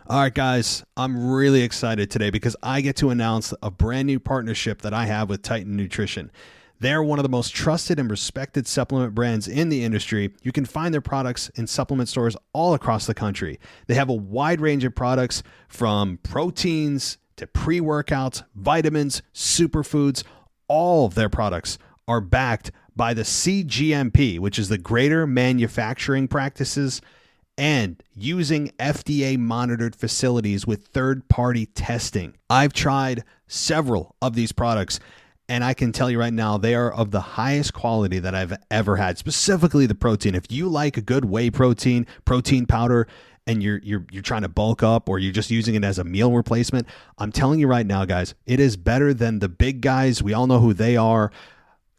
All right, guys, I'm really excited today because I get to announce a brand new partnership that I have with Titan Nutrition. They're one of the most trusted and respected supplement brands in the industry. You can find their products in supplement stores all across the country. They have a wide range of products from proteins to pre-workouts, vitamins, superfoods. All of their products are backed by the CGMP, which is the Greater Manufacturing Practices, and using FDA monitored facilities with third-party testing. I've tried several of these products, and I can tell you right now, they are of the highest quality that I've ever had, specifically the protein. If you like a good whey protein powder, and you're trying to bulk up, or you're just using it as a meal replacement, I'm telling you right now, guys, it is better than the big guys. We all know who they are.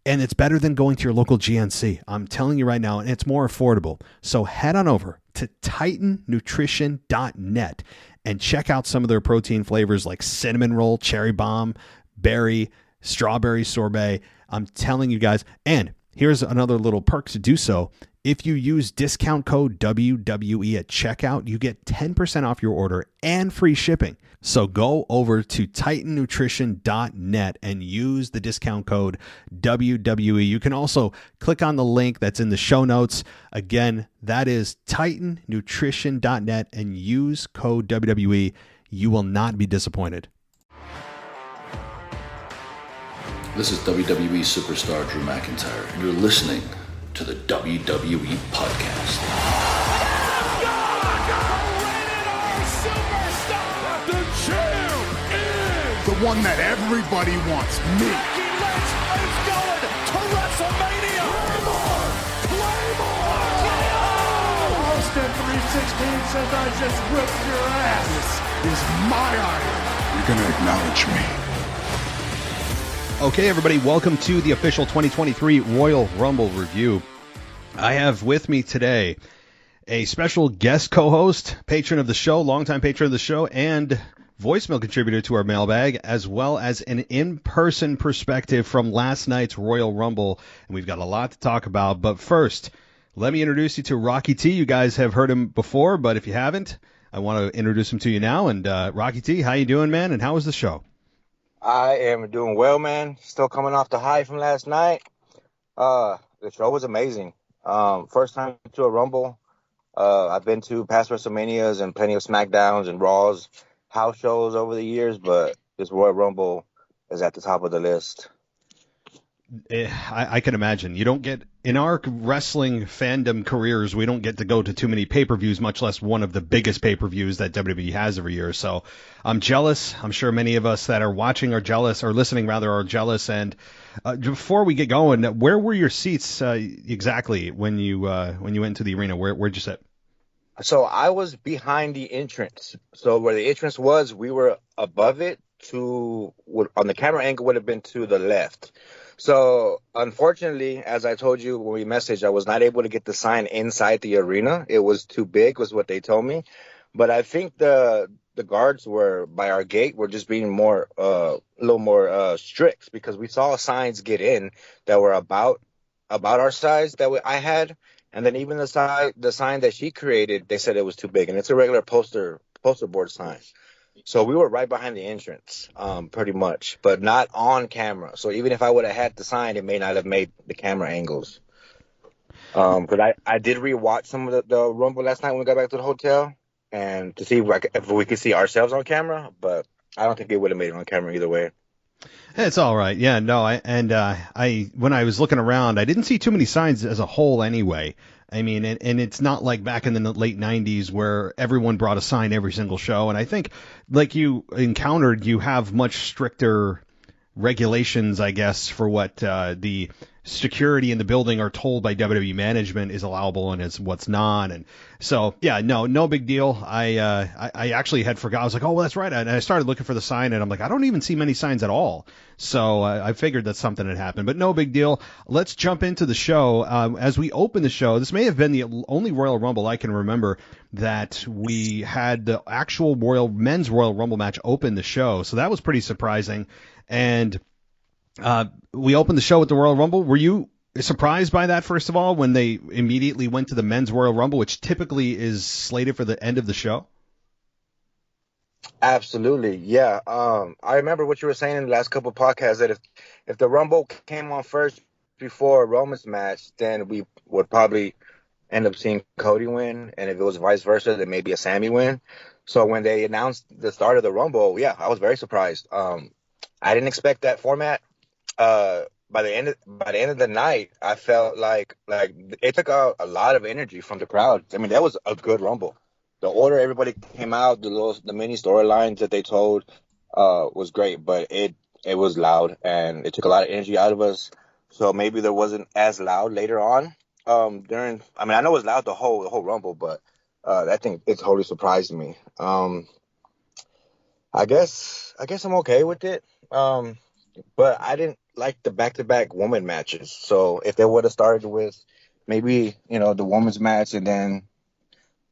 And it's better than going to your local GNC. I'm telling you right now, and it's more affordable. So head on over to titannutrition.net and check out some of their protein flavors like cinnamon roll, cherry bomb, berry, strawberry sorbet. I'm telling you guys. And here's another little perk to do so. If you use discount code WWE at checkout, you get 10% off your order and free shipping. So go over to titannutrition.net and use the discount code WWE. You can also click on the link that's in the show notes. Again, that is titannutrition.net and use code WWE. You will not be disappointed. This is WWE superstar Drew McIntyre, and you're listening to the WWE Podcast. The one that everybody wants, me. Becky Lynch is going to WrestleMania. Claymore! Austin 316 says I just whipped your ass. This is my iron. You're going to acknowledge me. Okay, everybody, welcome to the official 2023 Royal Rumble review. I have with me today a special guest co-host, patron of the show, longtime patron of the show, and voicemail contributor to our mailbag, as well as an in-person perspective from last night's Royal Rumble. And we've got a lot to talk about. But first, let me introduce you to Rocky T. You guys have heard him before, but if you haven't, I want to introduce him to you now. And Rocky T, how you doing, man? And how was the show? I am doing well, man. Still coming off the high from last night. The show was amazing. First time to a Rumble. I've been to past WrestleManias and plenty of SmackDowns and Raws, house shows over the years, but this Royal Rumble is at the top of the list. I can imagine. You don't get, in our wrestling fandom careers, we don't get to go to too many pay-per-views, much less one of the biggest pay-per-views that WWE has every year. So I'm jealous. I'm sure many of us that are watching are jealous, or listening rather, are jealous. And before we get going, where were your seats exactly when you went into the arena? Where'd you sit? So I was behind the entrance. So where the entrance was, we were above it. On the camera angle would have been to the left. So unfortunately, as I told you when we messaged, I was not able to get the sign inside the arena. It was too big, was what they told me. But I think the guards were by our gate were just being a little more strict, because we saw signs get in that were about our size that I had. And then even the sign that she created, they said it was too big, and it's a regular poster board sign. So we were right behind the entrance, pretty much, but not on camera. So even if I would have had the sign, it may not have made the camera angles. But I did rewatch some of the Rumble last night when we got back to the hotel, and to see if we could see ourselves on camera. But I don't think it would have made it on camera either way. It's all right. Yeah, no, I when I was looking around, I didn't see too many signs as a whole anyway. I mean, and it's not like back in the late 90s where everyone brought a sign every single show. And I think, like you encountered, you have much stricter regulations, I guess, for what the security in the building are told by WWE management is allowable and is what's not. And so, yeah, no big deal. I actually had forgot. I was like, oh, well, that's right. And I started looking for the sign, and I'm like, I don't even see many signs at all. So I figured that something had happened, but no big deal. Let's jump into the show. As we open the show, this may have been the only Royal Rumble I can remember that we had the actual men's Royal Rumble match open the show. So that was pretty surprising. And we opened the show with the Royal Rumble. Were you surprised by that, first of all, when they immediately went to the men's Royal Rumble, which typically is slated for the end of the show? Absolutely, yeah. I remember what you were saying in the last couple of podcasts that if the Rumble came on first before Roman's match, then we would probably end up seeing Cody win, and if it was vice versa, then maybe a Sammy win. So when they announced the start of the Rumble, yeah, I was very surprised. I didn't expect that format. By the end of the night, I felt like it took out a lot of energy from the crowd. I mean, that was a good Rumble. The order everybody came out, the mini storylines that they told, was great, but it was loud and it took a lot of energy out of us. So maybe there wasn't as loud later on. I know it was loud the whole Rumble, but I think it totally surprised me. I guess I'm okay with it. But I didn't like the back-to-back woman matches. So if they would have started with maybe, the women's match and then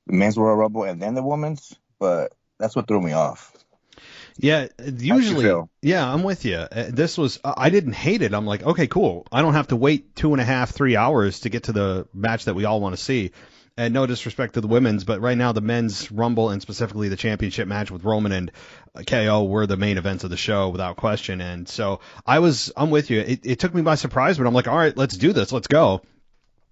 the men's Royal Rumble and then the women's, but that's what threw me off. Yeah, usually, yeah, I'm with you. I didn't hate it. I'm like, okay, cool. I don't have to wait 2.5, 3 hours to get to the match that we all want to see. And no disrespect to the women's, but right now the men's Rumble and specifically the championship match with Roman and KO were the main events of the show without question. And so I'm with you. It took me by surprise, but I'm like, all right, let's do this. Let's go.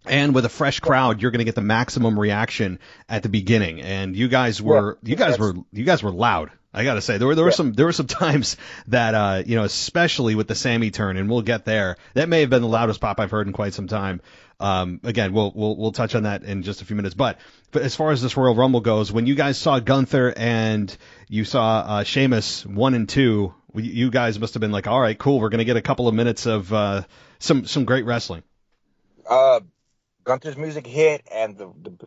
And with a fresh crowd, you're going to get the maximum reaction at the beginning. And you guys were loud. I got to say, there were some times that, especially with the Sammy turn, and we'll get there. That may have been the loudest pop I've heard in quite some time. Again, we'll touch on that in just a few minutes. But as far as this Royal Rumble goes, when you guys saw Gunther and you saw Sheamus 1 and 2, you guys must have been like, all right, cool. We're going to get a couple of minutes of some great wrestling. Gunther's music hit and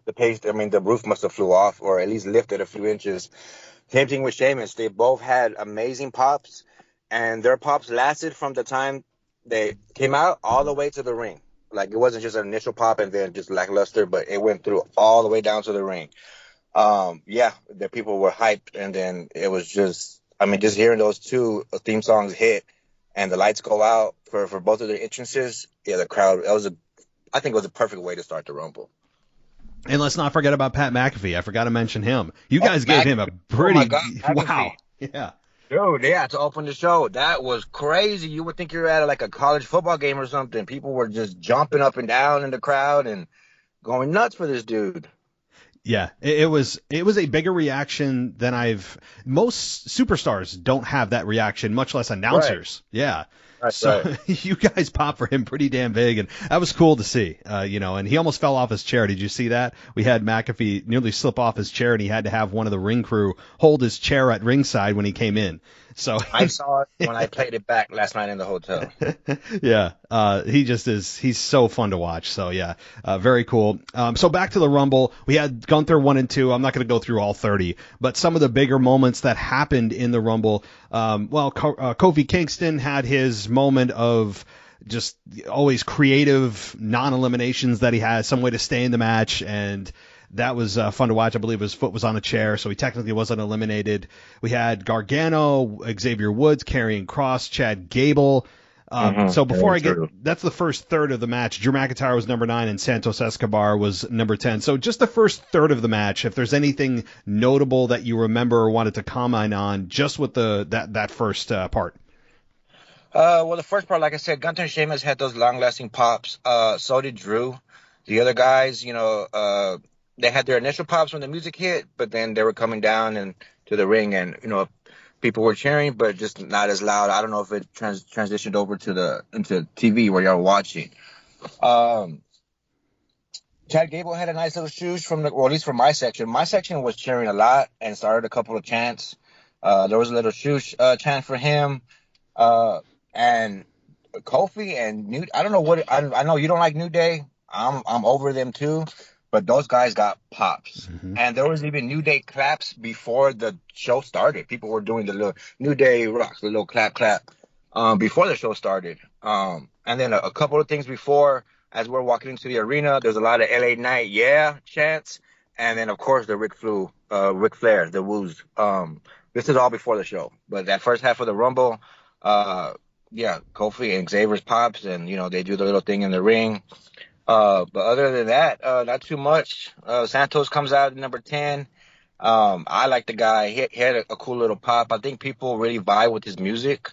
the pace. I mean, the roof must have flew off or at least lifted a few inches. Same thing with Sheamus. They both had amazing pops, and their pops lasted from the time they came out all the way to the ring. Like, it wasn't just an initial pop and then just lackluster, but it went through all the way down to the ring. The people were hyped, and then it was just hearing those two theme songs hit and the lights go out for both of their entrances. Yeah, the crowd. I think it was a perfect way to start the Rumble. And let's not forget about Pat McAfee. I forgot to mention him. You guys gave him a pretty wow. Yeah. Dude, yeah, to open the show. That was crazy. You would think you're at like a college football game or something. People were just jumping up and down in the crowd and going nuts for this dude. Yeah, it was a bigger reaction than most superstars don't have that reaction, much less announcers. Right. Yeah. Right, so right. You guys popped for him pretty damn big, and that was cool to see. And he almost fell off his chair. Did you see that? We had McAfee nearly slip off his chair, and he had to have one of the ring crew hold his chair at ringside when he came in. So I saw it when I played it back last night in the hotel. Yeah, he's so fun to watch. So yeah, very cool. So back to the Rumble, we had Gunther 1 and 2. I'm not going to go through all 30, but some of the bigger moments that happened in the Rumble. Kofi Kingston had his moment of just always creative non-eliminations that he had, some way to stay in the match, and that was fun to watch. I believe his foot was on a chair, so he technically wasn't eliminated. We had Gargano, Xavier Woods, Karrion Kross, Chad Gable. So before that's the first third of the match. Drew McIntyre was number 9 and Santos Escobar was number 10. So just the first third of the match, if there's anything notable that you remember or wanted to comment on just with that first part. The first part, like I said, Gunther and Sheamus had those long-lasting pops. So did Drew. The other guys, they had their initial pops when the music hit, but then they were coming down and to the ring, and people were cheering, but just not as loud. I don't know if it transitioned over into TV where you're watching. Chad Gable had a nice little shoosh at least from my section. My section was cheering a lot and started a couple of chants. There was a little shoosh chant for him, and Kofi and New. I don't know what I know. You don't like New Day. I'm over them too. But those guys got pops. Mm-hmm. And there was even New Day claps before the show started. People were doing the little New Day rocks, the little clap, before the show started. And then a couple of things before, as we're walking into the arena, there's a lot of LA Knight, yeah, chants. And then, of course, the Ric Flair, the woos. This is all before the show. But that first half of the Rumble, Kofi and Xavier's pops, and, they do the little thing in the ring. But other than that, not too much. Santos comes out at number 10. I like the guy. He had a cool little pop. I think people really vibe with his music,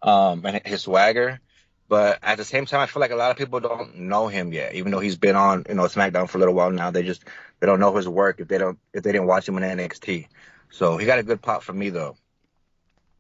and his swagger. But at the same time, I feel like a lot of people don't know him yet, even though he's been on, SmackDown for a little while now. They don't know his work if they didn't watch him in NXT. So he got a good pop from me though.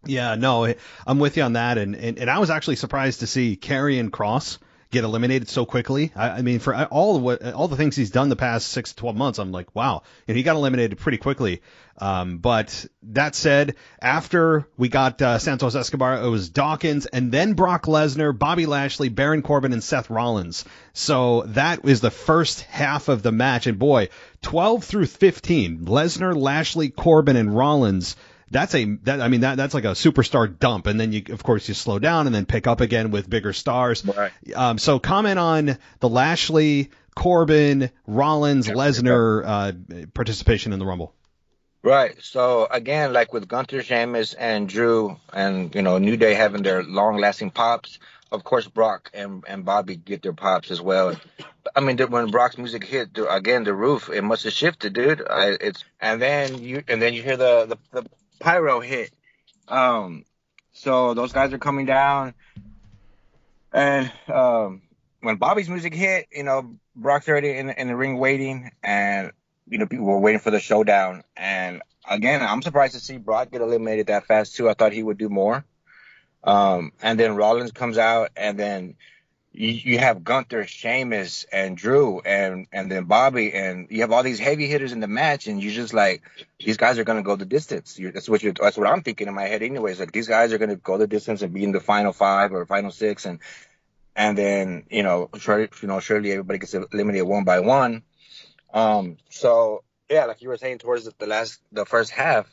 Yeah, no, I'm with you on that, and I was actually surprised to see Karrion Kross get eliminated so quickly. I mean, for all the things he's done the past 6 to 12 months, I'm like, wow, and he got eliminated pretty quickly. But that said, after we got Santos Escobar, it was Dawkins, and then Brock Lesnar, Bobby Lashley, Baron Corbin, and Seth Rollins. So that is the first half of the match, and boy, 12 through 15, Lesnar, Lashley, Corbin, and Rollins. That's like a superstar dump, and then of course you slow down and then pick up again with bigger stars. Right. So comment on the Lashley, Corbin, Rollins, Lesnar participation in the Rumble. Right. So again, like with Gunther, Sheamus, and Drew, and New Day having their long-lasting pops. Of course, Brock and Bobby get their pops as well. I mean, when Brock's music hit again, the roof, it must have shifted, dude. And then you hear the pyro hit. So those guys are coming down, and when Bobby's music hit, Brock's already in the ring waiting, and people were waiting for the showdown. And again, I'm surprised to see Brock get eliminated that fast too. I thought he would do more. And then Rollins comes out, and then you have Gunther, Sheamus, and Drew, and then Bobby, and you have all these heavy hitters in the match, and you're just like, these guys are going to go the distance. That's what I'm thinking in my head anyways. Like, these guys are going to go the distance and be in the final 5 or final 6, and then surely everybody gets eliminated one by one. So yeah, like you were saying, towards the first half,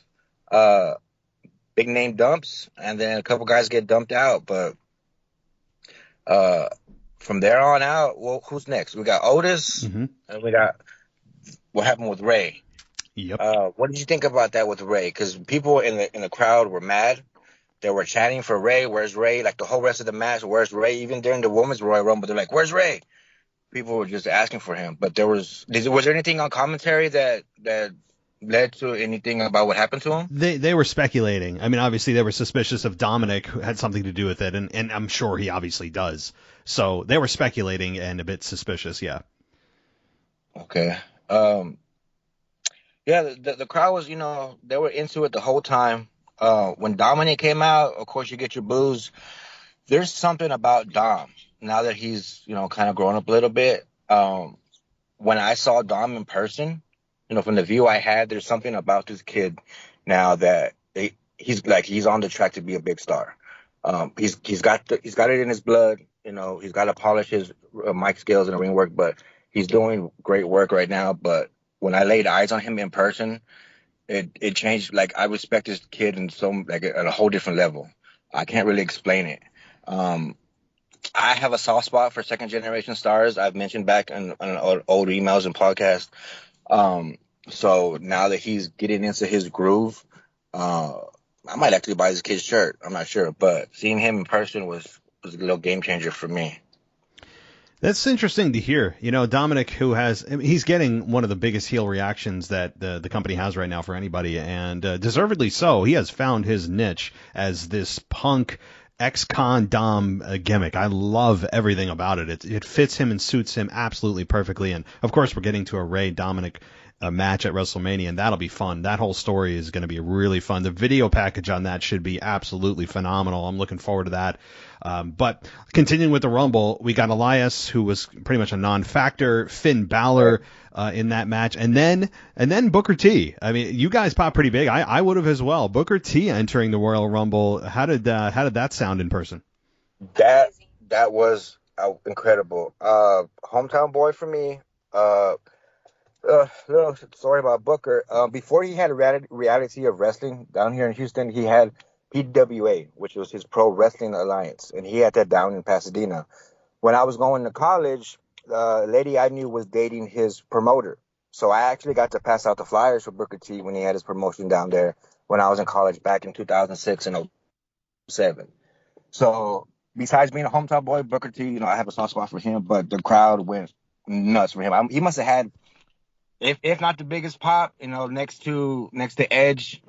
big name dumps, and then a couple guys get dumped out, but from there on out, well, who's next? We got Otis, and we got what happened with Ray. Yep. What did you think about that with Ray? Because people in the crowd were mad. They were chanting for Ray. Where's Ray? Like the whole rest of the match, where's Ray? Even during the Women's Royal Rumble, they're like, where's Ray? People were just asking for him. But was there anything on commentary that led to anything about what happened to him? They were speculating. I mean, obviously they were suspicious of Dominic, who had something to do with it, and I'm sure he obviously does. So they were speculating and a bit suspicious, yeah. Okay. Yeah, the crowd was, they were into it the whole time. When Dominic came out, of course you get your boos. There's something about Dom now that he's, kind of grown up a little bit. When I saw Dom in person, from the view I had, there's something about this kid now that he's on the track to be a big star. He's got it in his blood. He's got to polish his mic skills and ring work, but he's doing great work right now. But when I laid eyes on him in person, it changed. Like, I respect this kid at a whole different level. I can't really explain it. I have a soft spot for second generation stars. I've mentioned back on old emails and podcasts. So now that he's getting into his groove, I might actually buy this kid's shirt. I'm not sure, but seeing him in person was a little game changer for me. That's interesting to hear. Dominic, he's getting one of the biggest heel reactions that the company has right now for anybody, and deservedly so. He has found his niche as this punk ex-con Dom gimmick. I love everything about it. It fits him and suits him absolutely perfectly. And of course, we're getting to a Ray Dominic match at WrestleMania, and that'll be fun. That whole story is going to be really fun. The video package on that should be absolutely phenomenal. I'm looking forward to that. But continuing with the Rumble, we got Elias, who was pretty much a non-factor, Finn Balor in that match, and then Booker T. I mean, you guys popped pretty big. I would have as well. Booker T entering the Royal Rumble. How did that sound in person? That was incredible. Hometown boy for me. Little story about Booker. Before he had reality of wrestling down here in Houston, he had PWA, which was his Pro Wrestling Alliance, and he had that down in Pasadena. When I was going to college, the lady I knew was dating his promoter. So I actually got to pass out the flyers for Booker T when he had his promotion down there when I was in college back in 2006 and 2007. So besides being a hometown boy, Booker T, I have a soft spot for him, but the crowd went nuts for him. He must have had if not the biggest pop, next to Edge,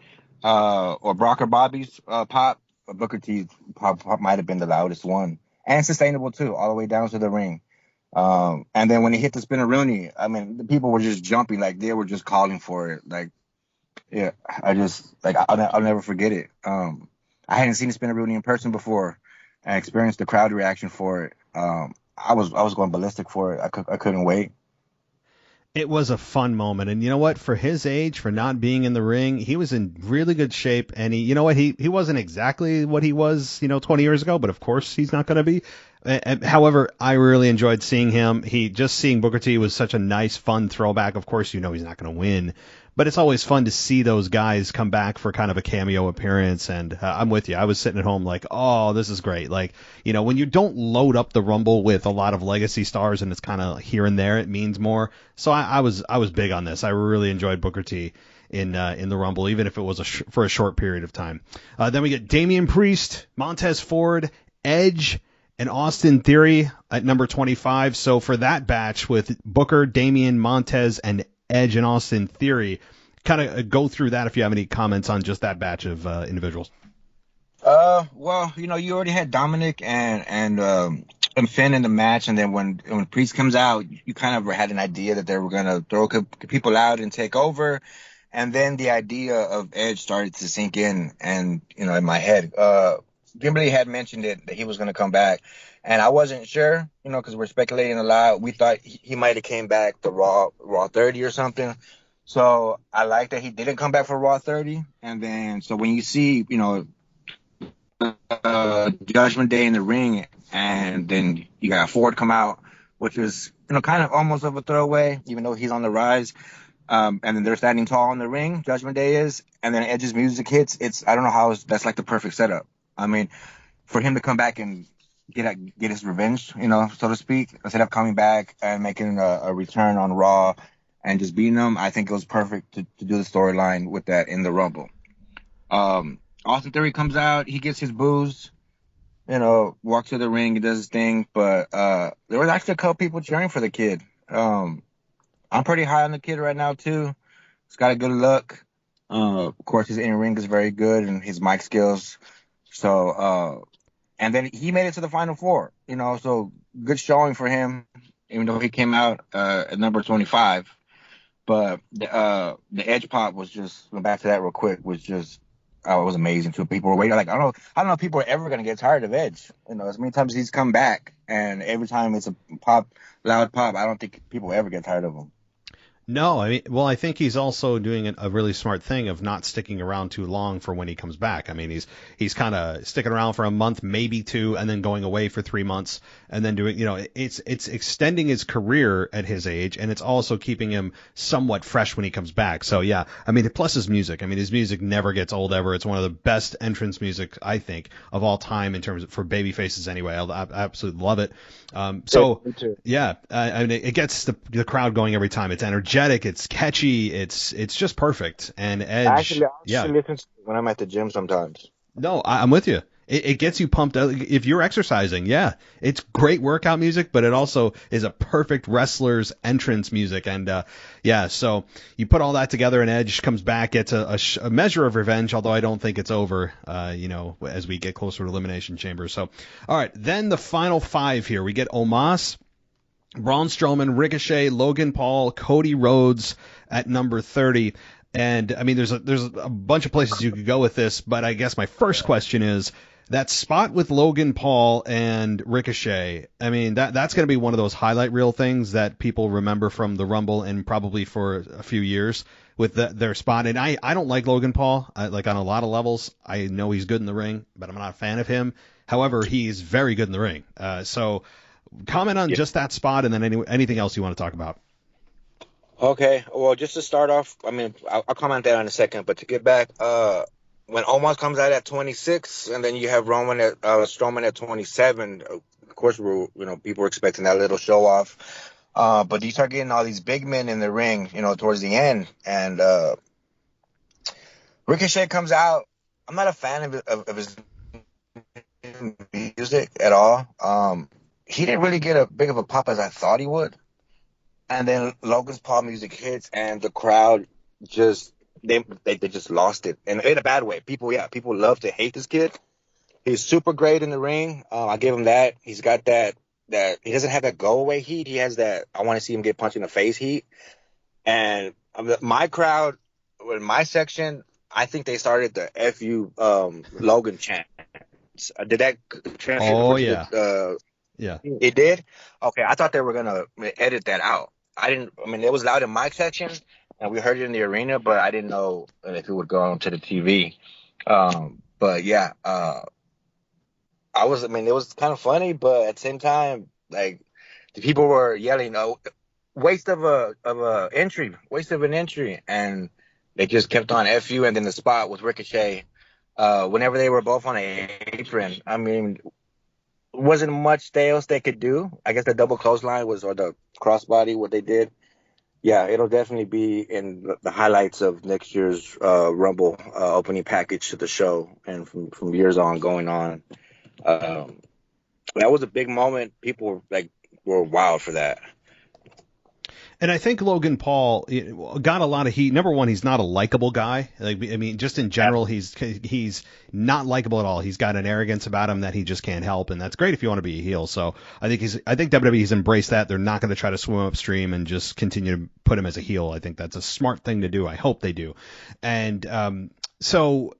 or Brock or Bobby's pop, Booker T's pop might have been the loudest one, and sustainable too, all the way down to the ring. And then when he hit the Spinaroonie, I mean, the people were just jumping, like they were just calling for it. Like, yeah, I'll never forget it. I hadn't seen the Spinaroonie in person before, and experienced the crowd reaction for it. I was going ballistic for it. I couldn't wait. It was a fun moment. And you know what? For his age, for not being in the ring, he was in really good shape. And he wasn't exactly what he was, 20 years ago, but of course he's not going to be. However, I really enjoyed seeing him. Seeing Booker T was such a nice, fun throwback. Of course, he's not going to win, but it's always fun to see those guys come back for kind of a cameo appearance. And I'm with you. I was sitting at home like, oh, this is great. Like, when you don't load up the Rumble with a lot of legacy stars and it's kind of here and there, it means more. So I was big on this. I really enjoyed Booker T in the Rumble, even if it was for a short period of time. Then we get Damian Priest, Montez Ford, Edge, and Austin Theory at number 25. So for that batch with Booker, Damian, Montez, and Edge and Austin Theory, kind of go through that if you have any comments on just that batch of individuals. Well, you already had Dominic and Finn in the match, and then when Priest comes out, you kind of had an idea that they were gonna throw people out and take over, and then the idea of Edge started to sink in, and in my head, Kimberly had mentioned it that he was gonna come back, and I wasn't sure, because we're speculating a lot. We thought he might have came back to Raw 30 or something. So I like that he didn't come back for Raw 30, and then so when you see Judgment Day in the ring, and then you got Ford come out, which is kind of almost of a throwaway, even though he's on the rise. And then they're standing tall in the ring, Judgment Day is, and then Edge's music hits. I don't know how that's like the perfect setup. I mean, for him to come back and get his revenge, so to speak, instead of coming back and making a return on Raw and just beating them, I think it was perfect to do the storyline with that in the Rumble. Austin Theory comes out, he gets his boos, walks to the ring, he does his thing, but there was actually a couple people cheering for the kid. I'm pretty high on the kid right now too. He's got a good look. Of course, his in-ring is very good, and his mic skills. So, and then he made it to the Final Four, so good showing for him, even though he came out at number 25. But the Edge pop was just, back to that real quick, was just, it was amazing too. People were waiting. Like, I don't know if people are ever going to get tired of Edge. As many times he's come back, and every time it's a loud pop, I don't think people ever get tired of him. No, I think he's also doing a really smart thing of not sticking around too long for when he comes back. I mean, he's kind of sticking around for a month, maybe two, and then going away for 3 months, and then doing, it's extending his career at his age, and it's also keeping him somewhat fresh when he comes back. So yeah, plus his music. his music never gets old ever. It's one of the best entrance music, I think, of all time in terms of, for baby faces anyway. I absolutely love it. Yeah, it gets the crowd going every time. It's energetic. It's catchy. It's just perfect. And Edge, I actually listen to it when I'm at the gym sometimes. No, I'm with you. It gets you pumped up if you're exercising. Yeah, it's great workout music, but it also is a perfect wrestler's entrance music. And so you put all that together, and Edge comes back, gets a measure of revenge, although I don't think it's over. As we get closer to Elimination Chamber. So, all right, then the final five here. We get Omos, Braun Strowman, Ricochet, Logan Paul, Cody Rhodes at number 30. And there's a bunch of places you could go with this, but I guess my first question is that spot with Logan Paul and Ricochet. That's going to be one of those highlight reel things that people remember from the Rumble and probably for a few years with their spot. And I don't like Logan Paul, on a lot of levels. I know he's good in the ring, but I'm not a fan of him. However, he's very good in the ring. So comment on just that spot, and then anything else you want to talk about. Okay, well, just to start off, I'll comment that in a second, but to get back, when Omos comes out at 26, and then you have Strowman at 27, of course, people were expecting that little show off, but you start getting all these big men in the ring, towards the end, and Ricochet comes out. I'm not a fan of his music at all. He didn't really get a big of a pop as I thought he would. And then Logan's Paul music hits, and the crowd just they just lost it, and in a bad way. People love to hate this kid. He's super great in the ring. I give him that. He's got that he doesn't have that go away heat. He has that I want to see him get punched in the face heat. And my crowd, in my section, I think they started the "FU Logan" chant. Did that translate? Oh yeah. Yeah. It did? Okay, I thought they were gonna edit that out. It was loud in my section, and we heard it in the arena, but I didn't know if it would go onto the TV. But yeah, it was kind of funny, but at the same time, like, the people were yelling, "Oh, waste of an entry," and they just kept on FU, and then the spot with Ricochet, whenever they were both on an apron, wasn't much else they could do. I guess the double clothesline or the crossbody, what they did. Yeah, it'll definitely be in the highlights of next year's Rumble opening package to the show, and from years on going on. That was a big moment. People were wild for that. And I think Logan Paul got a lot of heat. Number one, he's not a likable guy. Just in general, he's not likable at all. He's got an arrogance about him that he just can't help, and that's great if you want to be a heel. So I think WWE's embraced that. They're not going to try to swim upstream and just continue to put him as a heel. I think that's a smart thing to do. I hope they do. And so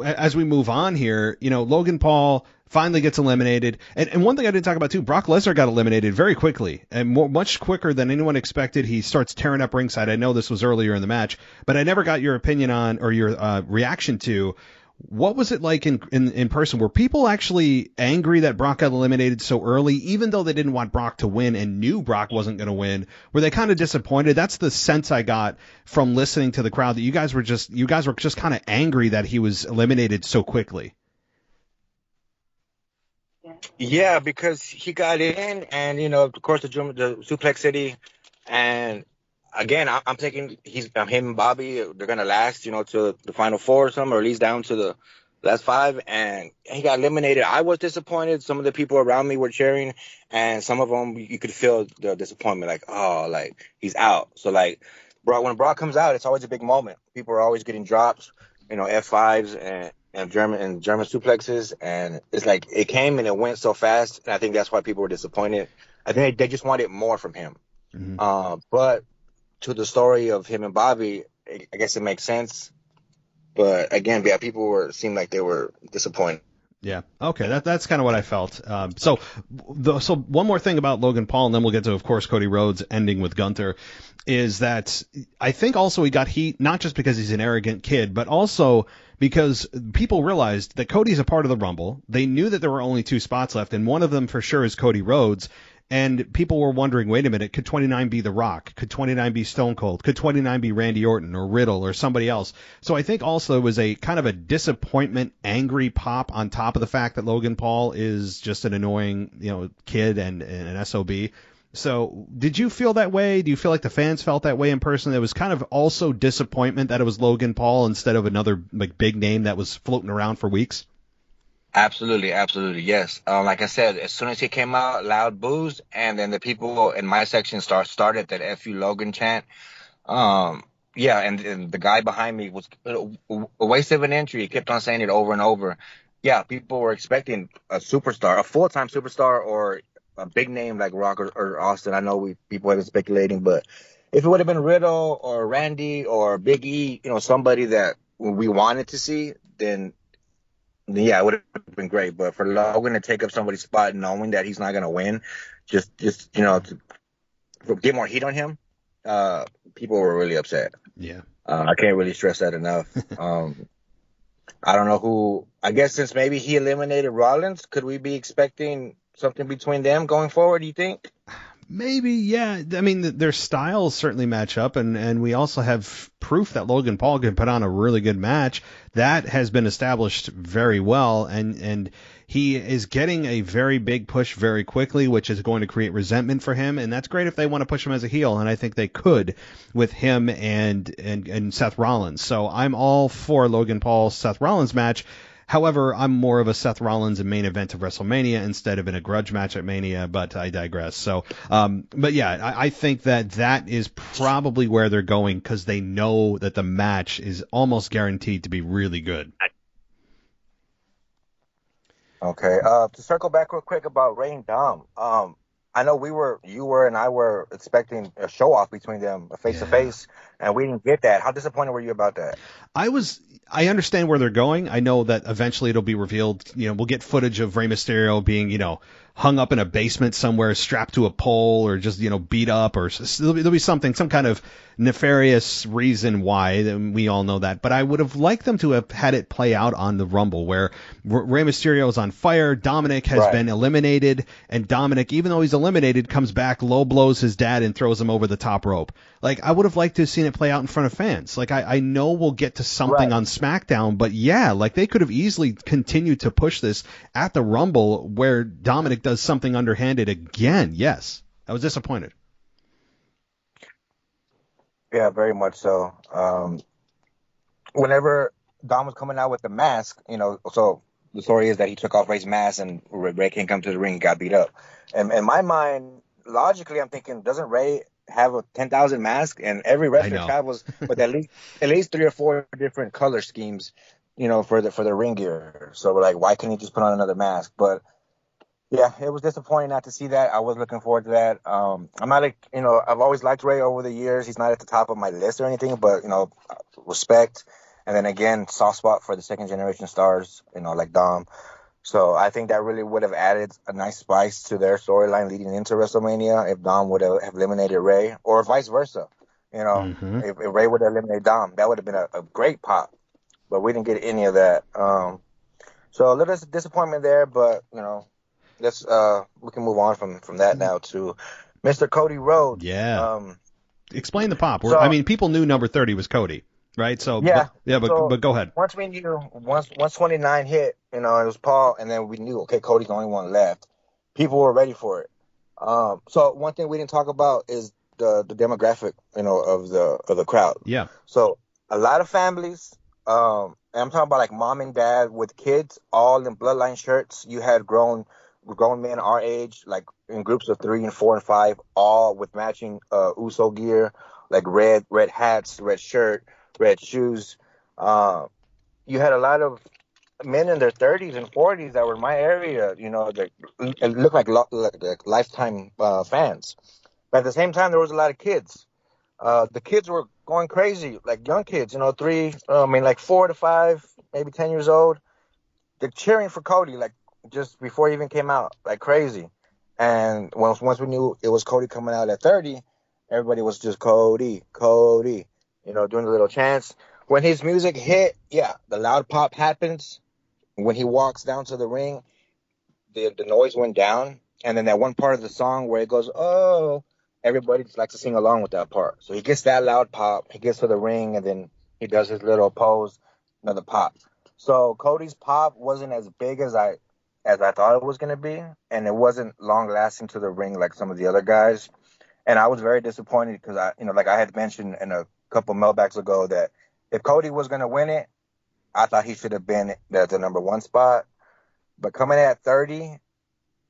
as we move on here, Logan Paul finally gets eliminated. And one thing I didn't talk about too, Brock Lesnar got eliminated very quickly, and much quicker than anyone expected. He starts tearing up ringside. I know this was earlier in the match, but I never got your opinion on, or your reaction to, what was it like in person? Were people actually angry that Brock got eliminated so early, even though they didn't want Brock to win and knew Brock wasn't going to win? Were they kind of disappointed? That's the sense I got from listening to the crowd, that you guys were just kind of angry that he was eliminated so quickly. Yeah, because he got in, and of course the Suplex City, and again, I'm thinking him and Bobby, they're gonna last, to the final four or something, or at least down to the last five, and he got eliminated. I was disappointed. Some of the people around me were cheering, and some of them you could feel the disappointment, he's out. So when Brock comes out, it's always a big moment. People are always getting drops, F5s and German suplexes, and it's like it came and it went so fast, and I think that's why people were disappointed. I think they just wanted more from him. Mm-hmm. But to the story of him and Bobby, I guess it makes sense. But again, people seemed like they were disappointed. Yeah. Okay. That's kind of what I felt. So one more thing about Logan Paul, and then we'll get to, of course, Cody Rhodes ending with Gunther, is that I think also he got heat, not just because he's an arrogant kid, but also because people realized that Cody's a part of the Rumble. They knew that there were only 2 spots left, and one of them for sure is Cody Rhodes. And people were wondering, wait a minute, could 29 be The Rock? Could 29 be Stone Cold? Could 29 be Randy Orton or Riddle or somebody else? So I think also it was a kind of a disappointment, angry pop on top of the fact that Logan Paul is just an annoying, kid and an SOB. So did you feel that way? Do you feel like the fans felt that way in person? There was kind of also disappointment that it was Logan Paul instead of another big name that was floating around for weeks? Absolutely, yes. Like I said, as soon as he came out, loud boos, and then the people in my section started that "FU Logan" chant. And the guy behind me was a waste of an entry. He kept on saying it over and over. Yeah, people were expecting a superstar, a full-time superstar, or a big name like Rock or Austin. I know people have been speculating, but if it would have been Riddle or Randy or Big E, somebody that we wanted to see, then yeah, it would have been great. But for Logan to take up somebody's spot, knowing that he's not going to win, just to get more heat on him, people were really upset. Yeah. I can't really stress that enough. I don't know who. I guess since maybe he eliminated Rollins, could we be expecting something between them going forward, do you think? Maybe, yeah. I mean, their styles certainly match up, and we also have proof that Logan Paul can put on a really good match. That has been established very well, and he is getting a very big push very quickly, which is going to create resentment for him, and that's great if they want to push him as a heel, and I think they could with him and Seth Rollins. So I'm all for Logan Paul-Seth Rollins match. However, I'm more of a Seth Rollins in main event of WrestleMania instead of in a grudge match at Mania, but I digress. So, but yeah, I think that is probably where they're going because they know that the match is almost guaranteed to be really good. Okay. To circle back real quick about Ray and Dom. I know you were, and I were expecting a show off between them, a face to face, and we didn't get that. How disappointed were you about that? I understand where they're going. I know that eventually it'll be revealed. We'll get footage of Rey Mysterio being, hung up in a basement somewhere, strapped to a pole, or just, beat up, or there'll be something, some kind of nefarious reason why. We all know that. But I would have liked them to have had it play out on the Rumble, where Rey Mysterio is on fire, Dominic has been eliminated, and Dominic, even though he's eliminated, comes back, low blows his dad, and throws him over the top rope. Like, I would have liked to have seen it play out in front of fans. Like, I know we'll get to something on SmackDown, but yeah, like, they could have easily continued to push this at the Rumble where Dominic does something underhanded again. Yes, I was disappointed. Yeah, very much so. Whenever Dom was coming out with the mask, so the story is that he took off Ray's mask and Ray can't come to the ring and got beat up. And in my mind, logically, I'm thinking, doesn't Ray have a 10,000 mask? And every wrestler travels with at least 3 or 4 different color schemes, for the ring gear. So we're like, why can't he just put on another mask? But yeah, it was disappointing not to see that. I was looking forward to that. I'm not I've always liked Ray over the years. He's not at the top of my list or anything, but, respect. And then again, soft spot for the second generation stars, like Dom. So I think that really would have added a nice spice to their storyline leading into WrestleMania if Dom would have eliminated Ray, or vice versa. If Ray would have eliminated Dom, that would have been a great pop. But we didn't get any of that. So a little disappointment there, but, let's we can move on from that now to Mr. Cody Rhodes. Yeah. Explain the pop. People knew number 30 was Cody, right? So but go ahead. Once we knew, once 29 hit, it was Paul, and then we knew, okay, Cody's the only one left. People were ready for it. So one thing we didn't talk about is the demographic, of the crowd. Yeah. So a lot of families. And I'm talking about like mom and dad with kids, all in bloodline shirts. You had grown men our age, like in groups of 3 and 4 and 5, all with matching Uso gear, like red hats, red shirt, red shoes. You had a lot of men in their 30s and 40s that were in my area, that looked like lifetime fans. But at the same time, there was a lot of kids. The kids were going crazy, like young kids, 4 to 5, maybe 10 years old. They're cheering for Cody, like just before he even came out, like crazy. And once we knew it was Cody coming out at 30, everybody was just Cody, doing the little chants. When his music hit, the loud pop happens. When he walks down to the ring, the noise went down. And then that one part of the song where it goes, oh, everybody just likes to sing along with that part. So he gets that loud pop, he gets to the ring, and then he does his little pose, another pop. So Cody's pop wasn't as big as I thought it was going to be, and it wasn't long lasting to the ring like some of the other guys. And I was very disappointed because I had mentioned in a couple mailbacks ago that if Cody was going to win it, I thought he should have been at the number 1 spot. But coming at 30,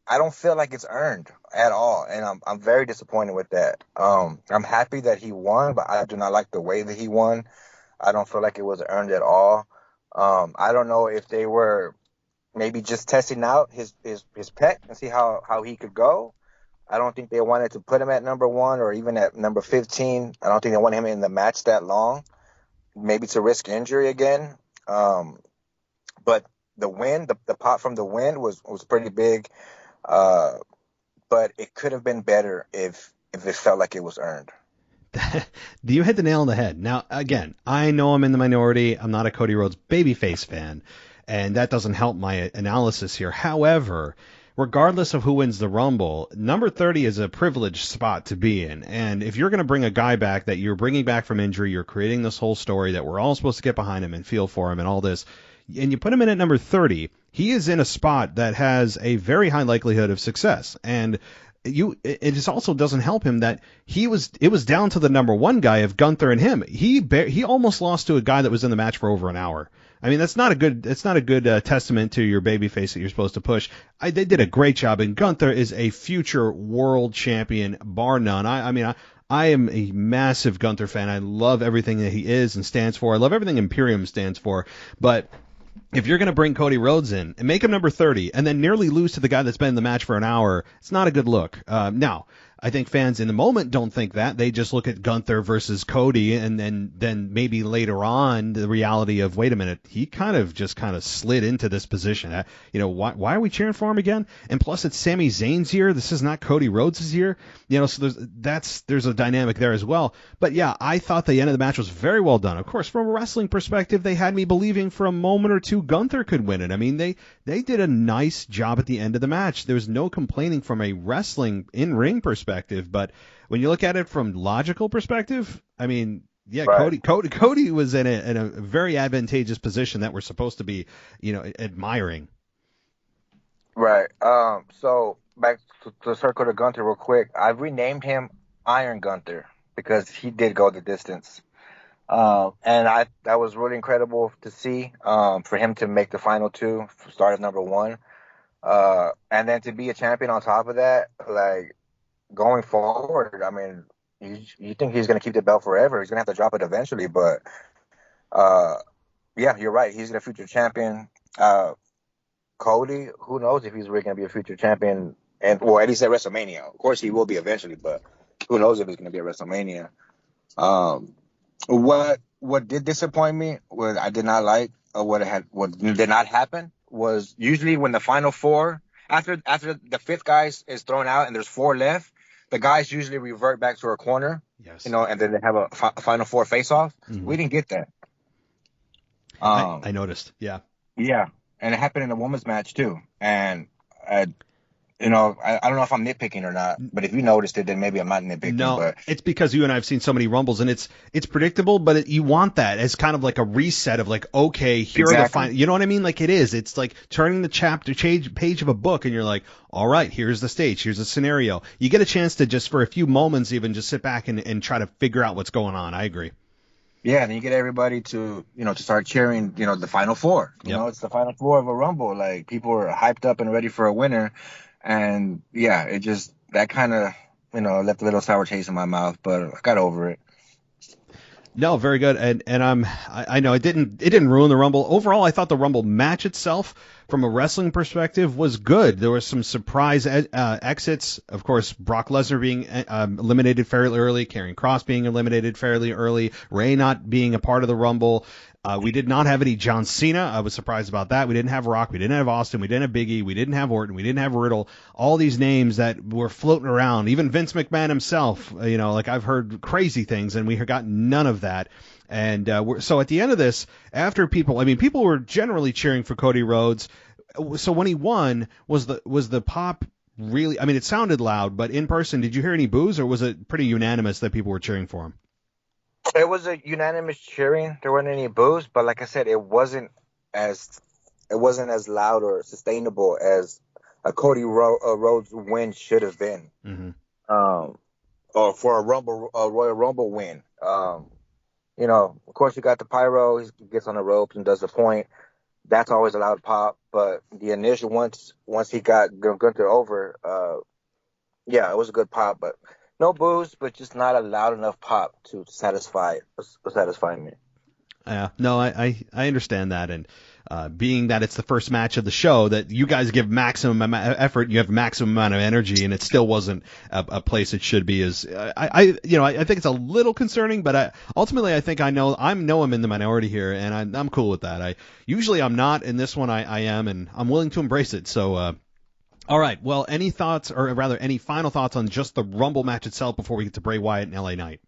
I don't feel like it's earned at all, and I'm very disappointed with that. I'm happy that he won, but I do not like the way that he won. I don't feel like it was earned at all. I don't know if they were maybe just testing out his pet and see how he could go. I don't think they wanted to put him at number 1 or even at number 15. I don't think they want him in the match that long, maybe to risk injury again. But the win, the pop from the win was pretty big. But it could have been better if it felt like it was earned. You hit the nail on the head. Now, again, I know I'm in the minority. I'm not a Cody Rhodes babyface fan, and that doesn't help my analysis here. However, regardless of who wins the Rumble, number 30 is a privileged spot to be in. And if you're going to bring a guy back that you're bringing back from injury, you're creating this whole story that we're all supposed to get behind him and feel for him and all this, and you put him in at number 30, he is in a spot that has a very high likelihood of success. And it just also doesn't help him that it was down to the number 1 guy of Gunther and him. He almost lost to a guy that was in the match for over an hour. I mean, that's not a good testament to your babyface that you're supposed to push. They did a great job, and Gunther is a future world champion, bar none. I am a massive Gunther fan. I love everything that he is and stands for. I love everything Imperium stands for. But if you're going to bring Cody Rhodes in and make him number 30 and then nearly lose to the guy that's been in the match for an hour, it's not a good look. Now, I think fans in the moment don't think that. They just look at Gunther versus Cody, and then maybe later on the reality of, wait a minute, he kind of slid into this position. Why are we cheering for him again? And plus, it's Sami Zayn's year. This is not Cody Rhodes' year. So there's a dynamic there as well. But yeah, I thought the end of the match was very well done. Of course, from a wrestling perspective, they had me believing for a moment or two Gunther could win it. I mean, they did a nice job at the end of the match. There's no complaining from a wrestling in-ring perspective. But when you look at it from logical perspective, I mean, yeah, right. Cody was in a very advantageous position that we're supposed to be, admiring. Right. So back to circle to Gunther real quick. I've renamed him Iron Gunther because he did go the distance. And that was really incredible to see, for him to make the final two, start as number one. And then to be a champion on top of that, like, going forward, I mean, you think he's going to keep the belt forever. He's going to have to drop it eventually. But, yeah, you're right. He's the future champion. Cody, who knows if he's really going to be a future champion. At least at WrestleMania. Of course, he will be eventually, but who knows if he's going to be at WrestleMania. What did disappoint me, what I did not like, or what did not happen, was usually when the final four, after the fifth guy is thrown out and there's four left, the guys usually revert back to a corner, yes, and then they have a final four face-off. Mm-hmm. We didn't get that. I noticed, yeah. Yeah, and it happened in the women's match, too. And, I don't know if I'm nitpicking or not, but if you noticed it, then maybe I'm not nitpicking. No, but it's because you and I have seen so many Rumbles, and it's predictable, but you want that as kind of like a reset of like, okay, here are the final. You know what I mean? Like it is. It's like turning the page of a book, and you're like, all right, here's the stage, here's the scenario. You get a chance to just for a few moments even just sit back and try to figure out what's going on. I agree. Yeah, and you get everybody to start cheering, the final four. It's the final four of a Rumble. Like people are hyped up and ready for a winner. And yeah, it just, that kind of, left a little sour taste in my mouth, but I got over it. No, very good. And I know it didn't ruin the Rumble. Overall, I thought the Rumble match itself, from a wrestling perspective, was good. There was some surprise exits. Of course, Brock Lesnar being eliminated fairly early, Karrion Kross being eliminated fairly early, Rey not being a part of the Rumble. We did not have any John Cena. I was surprised about that. We didn't have Rock. We didn't have Austin. We didn't have Big E. We didn't have Orton. We didn't have Riddle. All these names that were floating around. Even Vince McMahon himself, like I've heard crazy things, and we got none of that. And so at the end of this, after people were generally cheering for Cody Rhodes. So when he won, was the pop really? I mean, it sounded loud, but in person, did you hear any boos, or was it pretty unanimous that people were cheering for him? It was a unanimous cheering. There weren't any boos, but like I said, it wasn't as loud or sustainable as a Cody Rhodes win should have been. Mm-hmm. Or for a Royal Rumble win. Of course you got the pyro. He gets on the ropes and does the point. That's always a loud pop. But the initial once he got Gunther over, it was a good pop, but. No boos, but just not a loud enough pop to satisfy me. Yeah, no, I understand that, and being that it's the first match of the show, that you guys give maximum effort, you have maximum amount of energy, and it still wasn't a place it should be. I think it's a little concerning, but ultimately I think I know I'm in the minority here, and I'm cool with that. Usually I'm not. In this one I am, and I'm willing to embrace it. So. All right. Well, any thoughts, or rather, any final thoughts on just the Rumble match itself before we get to Bray Wyatt and LA Knight?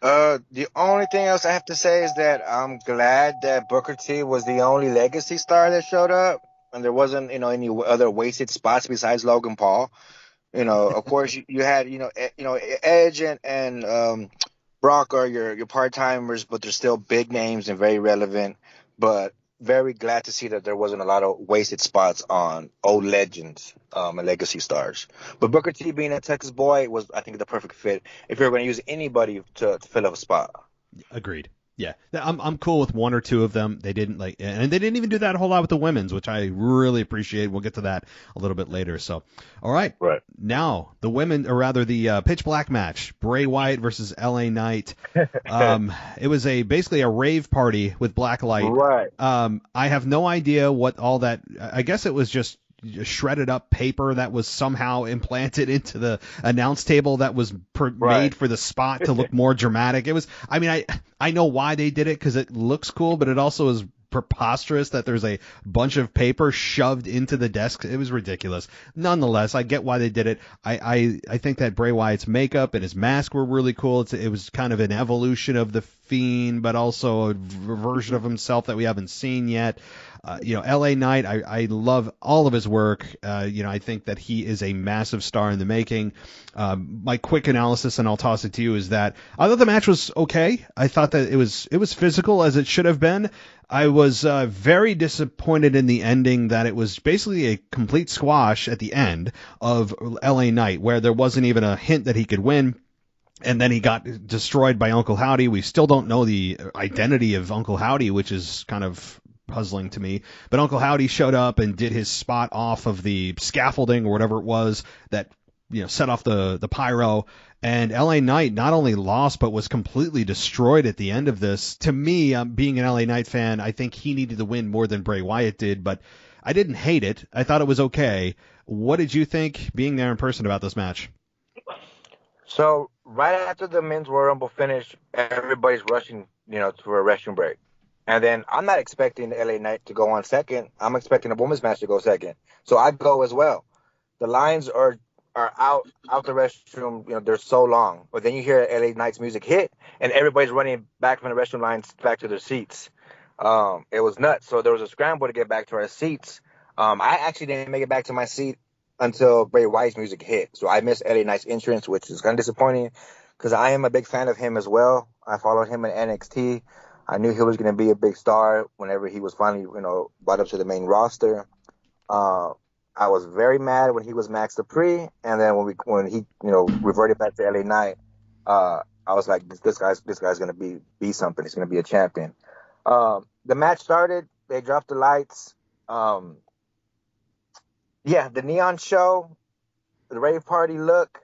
The only thing else I have to say is that I'm glad that Booker T was the only legacy star that showed up, and there wasn't, any other wasted spots besides Logan Paul. Of course, you had, Edge and Brock are your part timers, but they're still big names and very relevant. But very glad to see that there wasn't a lot of wasted spots on old legends and legacy stars. But Booker T being a Texas boy was, I think, the perfect fit if you're going to use anybody to fill up a spot. Agreed. Yeah, I'm cool with one or two of them. They didn't and they didn't even do that a whole lot with the women's, which I really appreciate. We'll get to that a little bit later. So, all right, Right. now the women, or rather the pitch black match, Bray Wyatt versus LA Knight. It was basically a rave party with black light. Right. I have no idea what all that. I guess it was just shredded up paper that was somehow implanted into the announce table that was made for the spot to look more dramatic. It was, I mean, I know why they did it because it looks cool, but it also is preposterous that there's a bunch of paper shoved into the desk. It was ridiculous. Nonetheless, I get why they did it. I think that Bray Wyatt's makeup and his mask were really cool. It was kind of an evolution of the Fiend, but also a version of himself that we haven't seen yet. LA Knight, I love all of his work. I think that he is a massive star in the making. My quick analysis, and I'll toss it to you, is that I thought the match was okay. I thought that it was physical as it should have been. I was very disappointed in the ending, that it was basically a complete squash at the end of LA Knight, where there wasn't even a hint that he could win. And then he got destroyed by Uncle Howdy. We still don't know the identity of Uncle Howdy, which is kind of puzzling to me. But Uncle Howdy showed up and did his spot off of the scaffolding or whatever it was that set off the pyro. And LA Knight not only lost, but was completely destroyed at the end of this. To me, being an LA Knight fan, I think he needed to win more than Bray Wyatt did. But I didn't hate it. I thought it was okay. What did you think, being there in person, about this match? So right after the men's Royal Rumble finished, everybody's rushing, to a restroom break. And then I'm not expecting LA Knight to go on second. I'm expecting a women's match to go second. So I go as well. The lines are out the restroom, they're so long. But then you hear LA Knight's music hit, and everybody's running back from the restroom lines back to their seats. It was nuts. So there was a scramble to get back to our seats. I actually didn't make it back to my seat until Bray Wyatt's music hit. So I missed LA Knight's entrance, which is kind of disappointing because I am a big fan of him as well. I followed him in NXT. I knew he was going to be a big star whenever he was finally, brought up to the main roster. I was very mad when he was Max Dupree, and then when he reverted back to LA Knight, I was like, this guy's going to be something. He's going to be a champion. The match started. They dropped the lights. The neon show, the rave party look.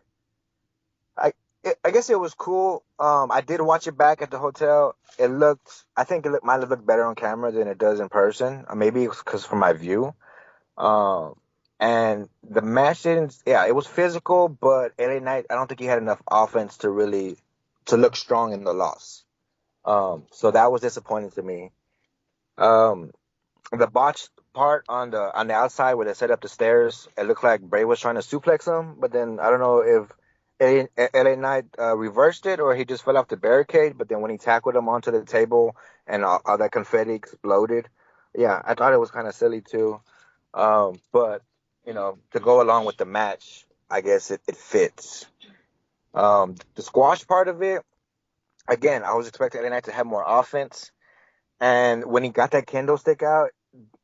I guess it was cool. I did watch it back at the hotel. I think it might have looked better on camera than it does in person. Maybe it's because from my view. And the match it was physical, but LA Knight, I don't think he had enough offense to look strong in the loss. So that was disappointing to me. The botched part on the outside where they set up the stairs, it looked like Bray was trying to suplex him, but then I don't know if LA Knight reversed it or he just fell off the barricade, but then when he tackled him onto the table and all that confetti exploded, I thought it was kind of silly too. But, to go along with the match, I guess it fits. The squash part of it, again, I was expecting LA Knight to have more offense. And when he got that kendo stick out,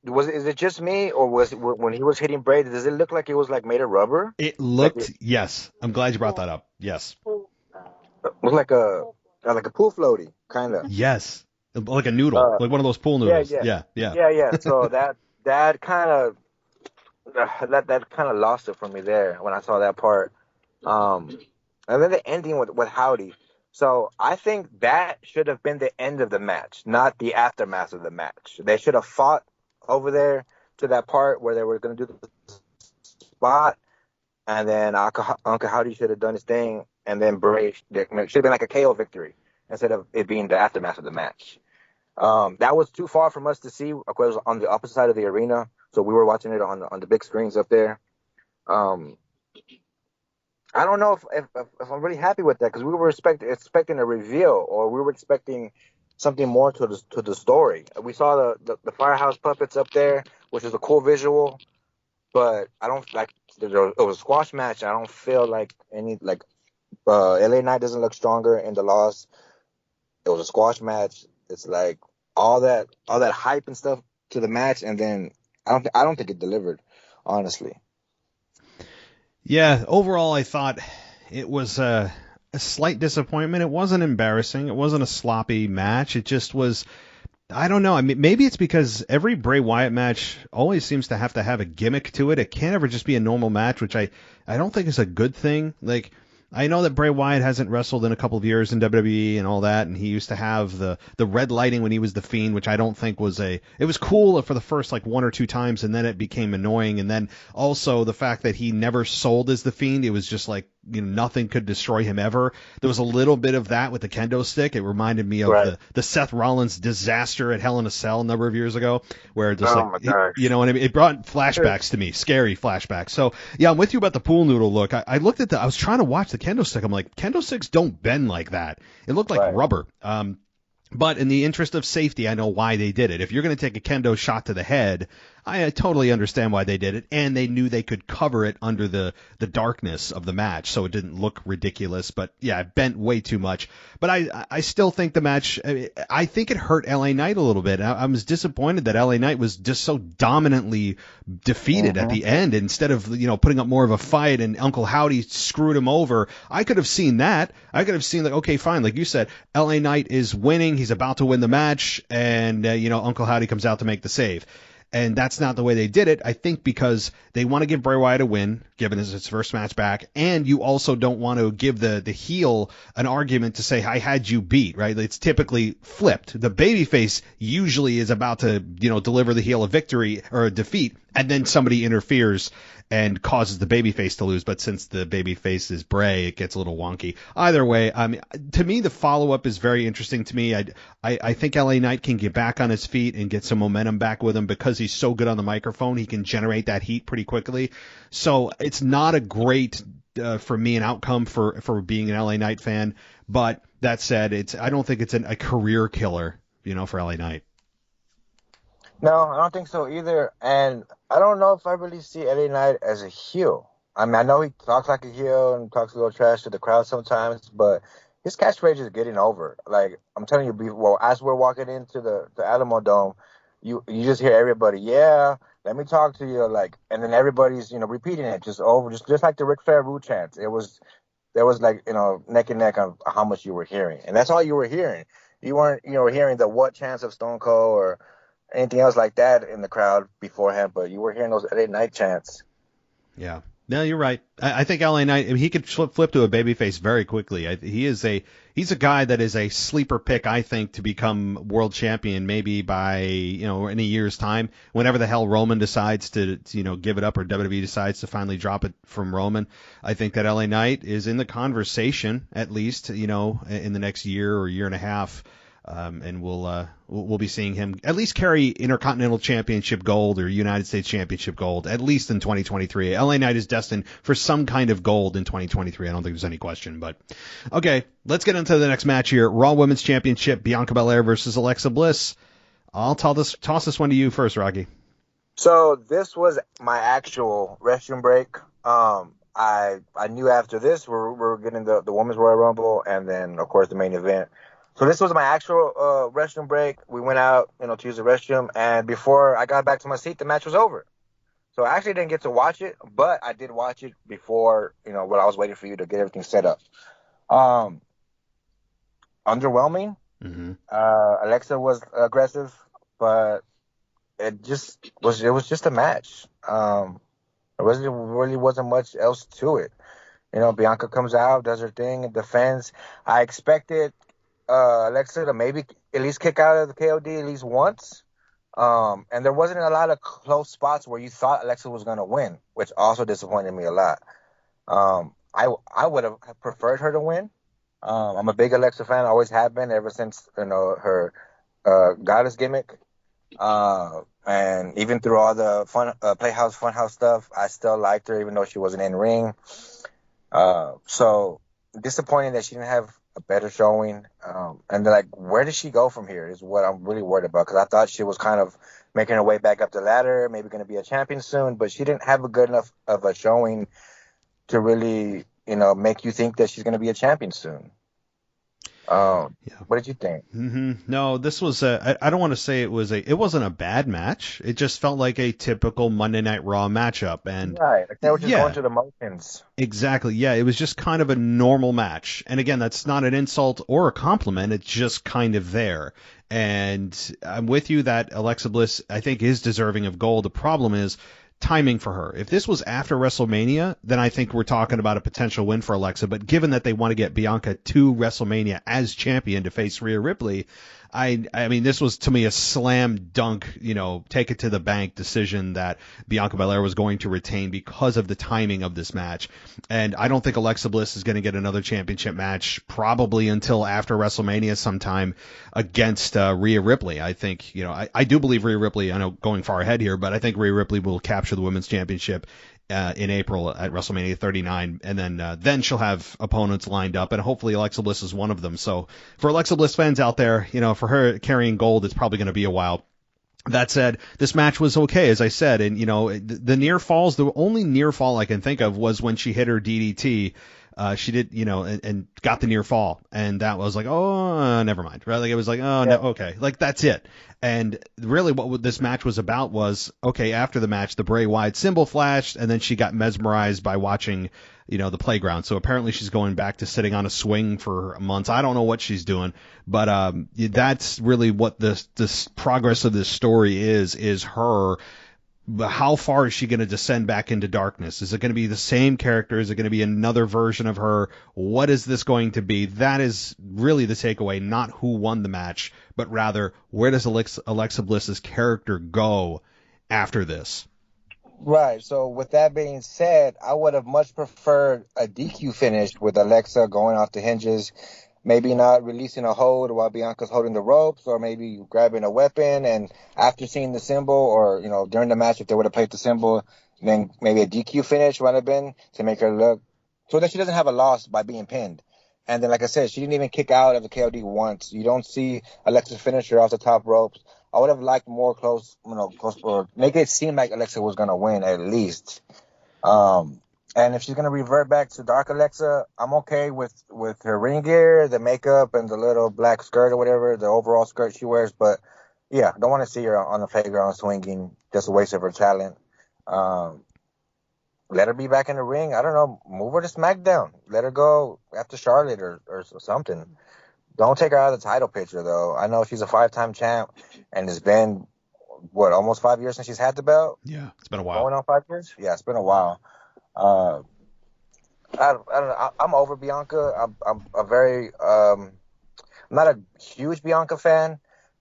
is it just me, or was it, when he was hitting Bray, does it look like it was like made of rubber? It looked, yes. I'm glad you brought that up. Yes. It was like a pool floaty, kind of. Yes. Like a noodle, like one of those pool noodles. Yeah. So that kind of lost it for me there when I saw that part. And then the ending with Howdy. So I think that should have been the end of the match, not the aftermath of the match. They should have fought over there to that part where they were going to do the spot, and then Uncle Howdy should have done his thing, and then Bray should have been like a KO victory instead of it being the aftermath of the match. That was too far from us to see. Of course, on the opposite side of the arena, so we were watching it on the big screens up there. I don't know if I'm really happy with that, because we were expecting a reveal, or we were expecting something more to the story. We saw the Firehouse puppets up there, which is a cool visual, but I don't like. It was a squash match. I don't feel like LA Knight doesn't look stronger in the loss. It was a squash match. It's like all that hype and stuff to the match, and then I don't think it delivered, honestly. Yeah, overall, I thought it was a slight disappointment. It wasn't embarrassing. It wasn't a sloppy match. It just was. I don't know. I mean, maybe it's because every Bray Wyatt match always seems to have a gimmick to it. It can't ever just be a normal match, which I don't think is a good thing. Like, I know that Bray Wyatt hasn't wrestled in a couple of years in WWE and all that, and he used to have the red lighting when he was the Fiend, which I don't think was it was cool for the first like one or two times, and then it became annoying. And then also the fact that he never sold as the Fiend, it was just like, nothing could destroy him ever. There was a little bit of that with the kendo stick. It reminded me of the Seth Rollins disaster at Hell in a Cell a number of years ago, where just you know what I mean? It brought flashbacks to me, scary flashbacks. So yeah, I'm with you about the pool noodle look. I looked at I was trying to watch the kendo stick. I'm like, kendo sticks don't bend like that. It looked like rubber. But in the interest of safety, I know why they did it. If you're going to take a kendo shot to the head, I totally understand why they did it, and they knew they could cover it under the darkness of the match, so it didn't look ridiculous. But yeah, it bent way too much. But I still think the match, I think it hurt LA Knight a little bit. I was disappointed that LA Knight was just so dominantly defeated at the end, instead of putting up more of a fight, and Uncle Howdy screwed him over. I could have seen that. I could have seen like, okay, fine, like you said, LA Knight is winning. He's about to win the match, and Uncle Howdy comes out to make the save. And that's not the way they did it, I think, because they want to give Bray Wyatt a win, given it's his first match back, and you also don't want to give the heel an argument to say, I had you beat, right? It's typically flipped. The babyface usually is about to, deliver the heel a victory or a defeat, and then somebody interferes and causes the babyface to lose. But since the babyface is Bray, it gets a little wonky. Either way, to me, the follow-up is very interesting to me. I think LA Knight can get back on his feet and get some momentum back with him because he's so good on the microphone. He can generate that heat pretty quickly. So it's not a great, for me, an outcome for being an LA Knight fan. But that said, I don't think it's a career killer, for LA Knight. No, I don't think so either. And I don't know if I really see LA Knight as a heel. I mean, I know he talks like a heel and talks a little trash to the crowd sometimes, but his catchphrase is getting over. Like, I'm telling you, as we're walking into the Alamo Dome, you just hear everybody, yeah, let me talk to you, like, and then everybody's, repeating it just like the Ric Flair Root chants. There was like, neck and neck on how much you were hearing. And that's all you were hearing. You weren't, hearing the what chants of Stone Cold or anything else like that in the crowd beforehand, but you were hearing those LA Knight chants. Yeah. No, you're right. I think LA Knight, he could flip to a babyface very quickly. He's a guy that is a sleeper pick, I think, to become world champion maybe by, in a year's time, whenever the hell Roman decides to give it up, or WWE decides to finally drop it from Roman. I think that LA Knight is in the conversation, at least, in the next year or year and a half. And we'll be seeing him at least carry Intercontinental Championship gold or United States Championship gold, at least in 2023. LA Knight is destined for some kind of gold in 2023. I don't think there's any question. But okay, let's get into the next match here. Raw Women's Championship, Bianca Belair versus Alexa Bliss. I'll toss this one to you first, Rocky. So this was my actual restroom break. I knew after this we're getting the Women's Royal Rumble, and then of course the main event. So this was my actual restroom break. We went out, to use the restroom, and before I got back to my seat, the match was over. So I actually didn't get to watch it, but I did watch it before, while I was waiting for you to get everything set up. Underwhelming. Mm-hmm. Alexa was aggressive, but it was just a match. There really wasn't much else to it. Bianca comes out, does her thing, and defends. I expected Alexa to maybe at least kick out of the KOD at least once. And there wasn't a lot of close spots where you thought Alexa was going to win, which also disappointed me a lot. I would have preferred her to win. I'm a big Alexa fan. I always have been ever since, her goddess gimmick. And even through all the Playhouse Funhouse stuff, I still liked her, even though she wasn't in ring. So disappointing that she didn't have a better showing. And where does she go from here is what I'm really worried about, because I thought she was kind of making her way back up the ladder, maybe going to be a champion soon, but she didn't have a good enough of a showing to really, make you think that she's going to be a champion soon. Yeah. What did you think? No, this was I don't want to say it wasn't a bad match. It just felt like a typical Monday Night Raw matchup. And Right, like they were just going yeah, through the motions. exactly. Yeah, it was just kind of a normal match. And again, that's not an insult or a compliment. It's just kind of there. And I'm with you that Alexa Bliss, I think, is deserving of gold. The problem is timing for her. If this was after WrestleMania, then I think we're talking about a potential win for Alexa. But given that they want to get Bianca to WrestleMania as champion to face Rhea Ripley, I mean, this was to me a slam dunk, take it to the bank decision that Bianca Belair was going to retain because of the timing of this match. And I don't think Alexa Bliss is going to get another championship match probably until after WrestleMania sometime against Rhea Ripley. I think, I do believe Rhea Ripley, I know going far ahead here, but I think Rhea Ripley will capture the women's championship in April at WrestleMania 39, and then she'll have opponents lined up, and hopefully Alexa Bliss is one of them. So for Alexa Bliss fans out there, for her carrying gold, it's probably going to be a while. That said, this match was okay, as I said, and the near falls, the only near fall I can think of was when she hit her DDT. She did, and got the near fall, and that was like, oh, never mind, right? Like it was like, oh, no, okay, like that's it. And really, what this match was about was, okay, after the match, the Bray Wyatt symbol flashed, and then she got mesmerized by watching, the playground. So apparently, she's going back to sitting on a swing for months. I don't know what she's doing, but that's really what this progress of this story is her. But how far is she going to descend back into darkness? Is it going to be the same character? Is it going to be another version of her? What is this going to be? That is really the takeaway, not who won the match, but rather where does Alexa Bliss's character go after this? Right. So with that being said, I would have much preferred a DQ finish with Alexa going off the hinges, maybe not releasing a hold while Bianca's holding the ropes, or maybe grabbing a weapon, and after seeing the symbol, or during the match, if they would have played the symbol, then maybe a DQ finish would have been to make her look so that she doesn't have a loss by being pinned. And then, like I said, she didn't even kick out of the KOD once. You don't see Alexa finish her off the top ropes. I would have liked more close, or make it seem like Alexa was going to win at least. And if she's going to revert back to Dark Alexa, I'm okay with her ring gear, the makeup, and the little black skirt or whatever, the overall skirt she wears. But, yeah, don't want to see her on the playground swinging. Just a waste of her talent. Let her be back in the ring. I don't know. Move her to SmackDown. Let her go after Charlotte or something. Don't take her out of the title picture, though. I know she's a 5-time champ, and it's been, almost 5 years since she's had the belt? Yeah, it's been a while. Going on 5 years? Yeah, it's been a while. I don't know. I'm over Bianca. I'm not a huge Bianca fan.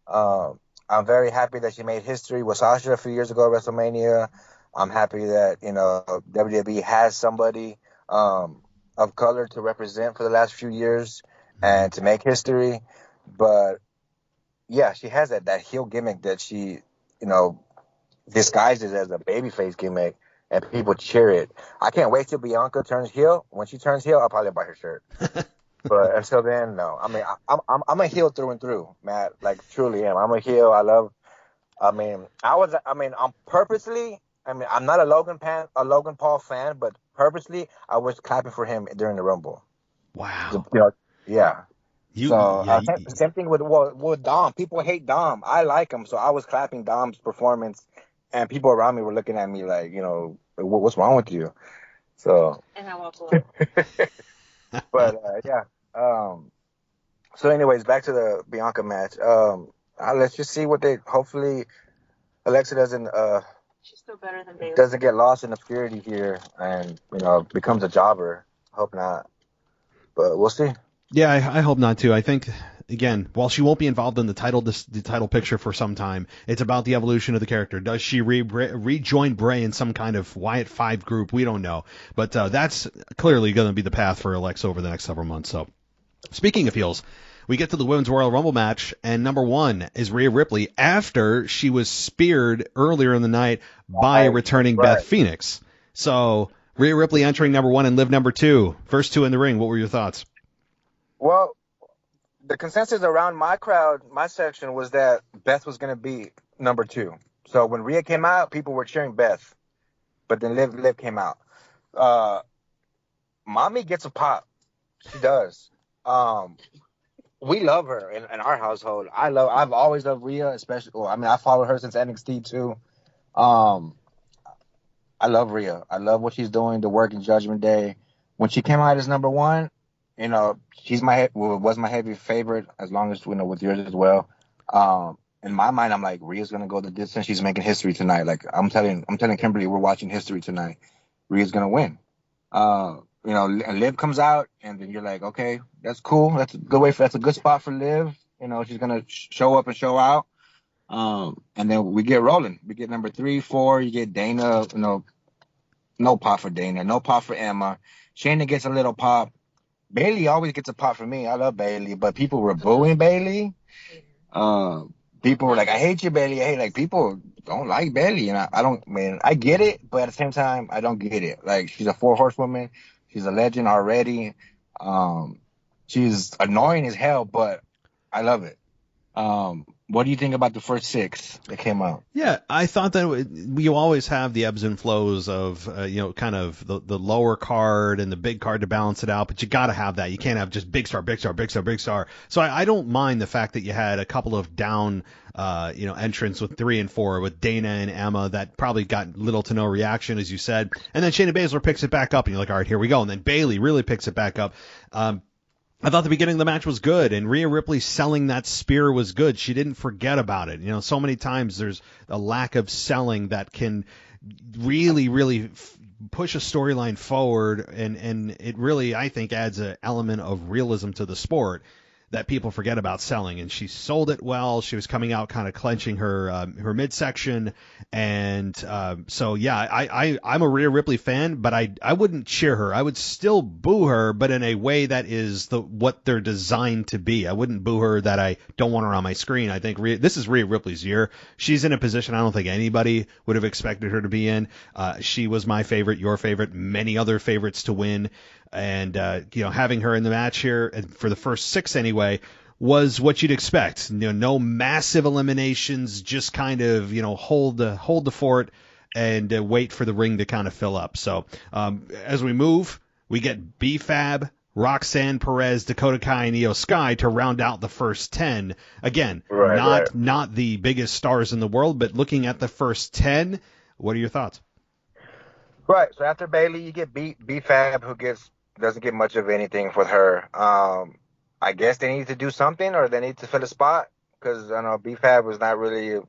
I'm very happy that she made history with Sasha a few years ago at WrestleMania. I'm happy that, WWE has somebody of color to represent for the last few years and to make history. But, yeah, she has that heel gimmick that she, disguises as a babyface gimmick, and people cheer it. I can't wait till Bianca turns heel. When she turns heel, I'll probably buy her shirt. But until then, no. I mean, I'm a heel through and through, Matt. Like, truly am. I'm a heel. I'm not a Logan Paul fan, but purposely I was clapping for him during the Rumble. Wow. Yeah. Same thing with Dom. People hate Dom. I like him, so I was clapping Dom's performance, and people around me were looking at me like, what's wrong with you? So. And I walk away. But yeah. So, anyways, back to the Bianca match. Let's just see what hopefully Alexa doesn't. She's still better than Bayley. Doesn't get lost in obscurity here, and becomes a jobber. Hope not, but we'll see. Yeah, I hope not too. I think, again, while she won't be involved in the title picture for some time, it's about the evolution of the character. Does she rejoin Bray in some kind of Wyatt 5 group? We don't know. But that's clearly going to be the path for Alexa over the next several months. So, speaking of heels, we get to the Women's Royal Rumble match, and number one is Rhea Ripley after she was speared earlier in the night by returning Beth Phoenix. So, Rhea Ripley entering number one and Liv number two. First two in the ring. What were your thoughts? Well, the consensus around my section, was that Beth was going to be number two. So when Rhea came out, people were cheering Beth. But then Liv came out. Mommy gets a pop. She does. we love her in our household. I've always loved Rhea, especially. Well, I mean, I followed her since NXT too. Um, I love Rhea. I love what she's doing. The work in Judgment Day. When she came out as number one, she's was my heavy favorite, as long as with yours as well. In my mind, I'm like, Rhea's gonna go the distance. She's making history tonight. Like I'm telling Kimberly, we're watching history tonight. Rhea's gonna win. And Liv comes out, and then you're like, okay, that's cool. That's a good spot for Liv. She's gonna show up and show out. And then we get rolling. We get number 3, 4. You get Dana. No pop for Dana. No pop for Emma. Shayna gets a little pop. Bayley always gets a pop for me. I love Bayley, but people were booing Bayley. People were like, I hate you, Bayley. Hey, like, people don't like Bayley. And I get it, but at the same time, I don't get it. Like, she's a 4 horsewoman. She's a legend already. She's annoying as hell, but I love it. What do you think about the first 6 that came out? Yeah, I thought that we always have the ebbs and flows of, kind of the lower card and the big card to balance it out, but you got to have that. You can't have just big star, big star, big star, big star. So I don't mind the fact that you had a couple of down, entrants with 3 and 4 with Dana and Emma that probably got little to no reaction, as you said. And then Shayna Baszler picks it back up, and you're like, all right, here we go. And then Bayley really picks it back up. I thought the beginning of the match was good, and Rhea Ripley selling that spear was good. She didn't forget about it. So many times there's a lack of selling that can really, really push a storyline forward, and it really, I think, adds an element of realism to the sport that people forget about selling. And she sold it well. She was coming out kind of clenching her midsection. And so, yeah, I'm a Rhea Ripley fan, but I wouldn't cheer her. I would still boo her, but in a way that is what they're designed to be. I wouldn't boo her that I don't want her on my screen. I think this is Rhea Ripley's year. She's in a position I don't think anybody would have expected her to be in. She was my favorite, your favorite, many other favorites to win. And, having her in the match here for the first 6 anyway was what you'd expect. No massive eliminations, just kind of, hold the fort and wait for the ring to kind of fill up. So as we move, we get B-Fab, Roxanne Perez, Dakota Kai, and Io Sky to round out the first 10. Again, not the biggest stars in the world, but looking at the first 10, what are your thoughts? Right. So after Bayley, you get B-Fab, who doesn't get much of anything with her. I guess they need to do something, or they need to fill a spot, because I know B-Fab was not really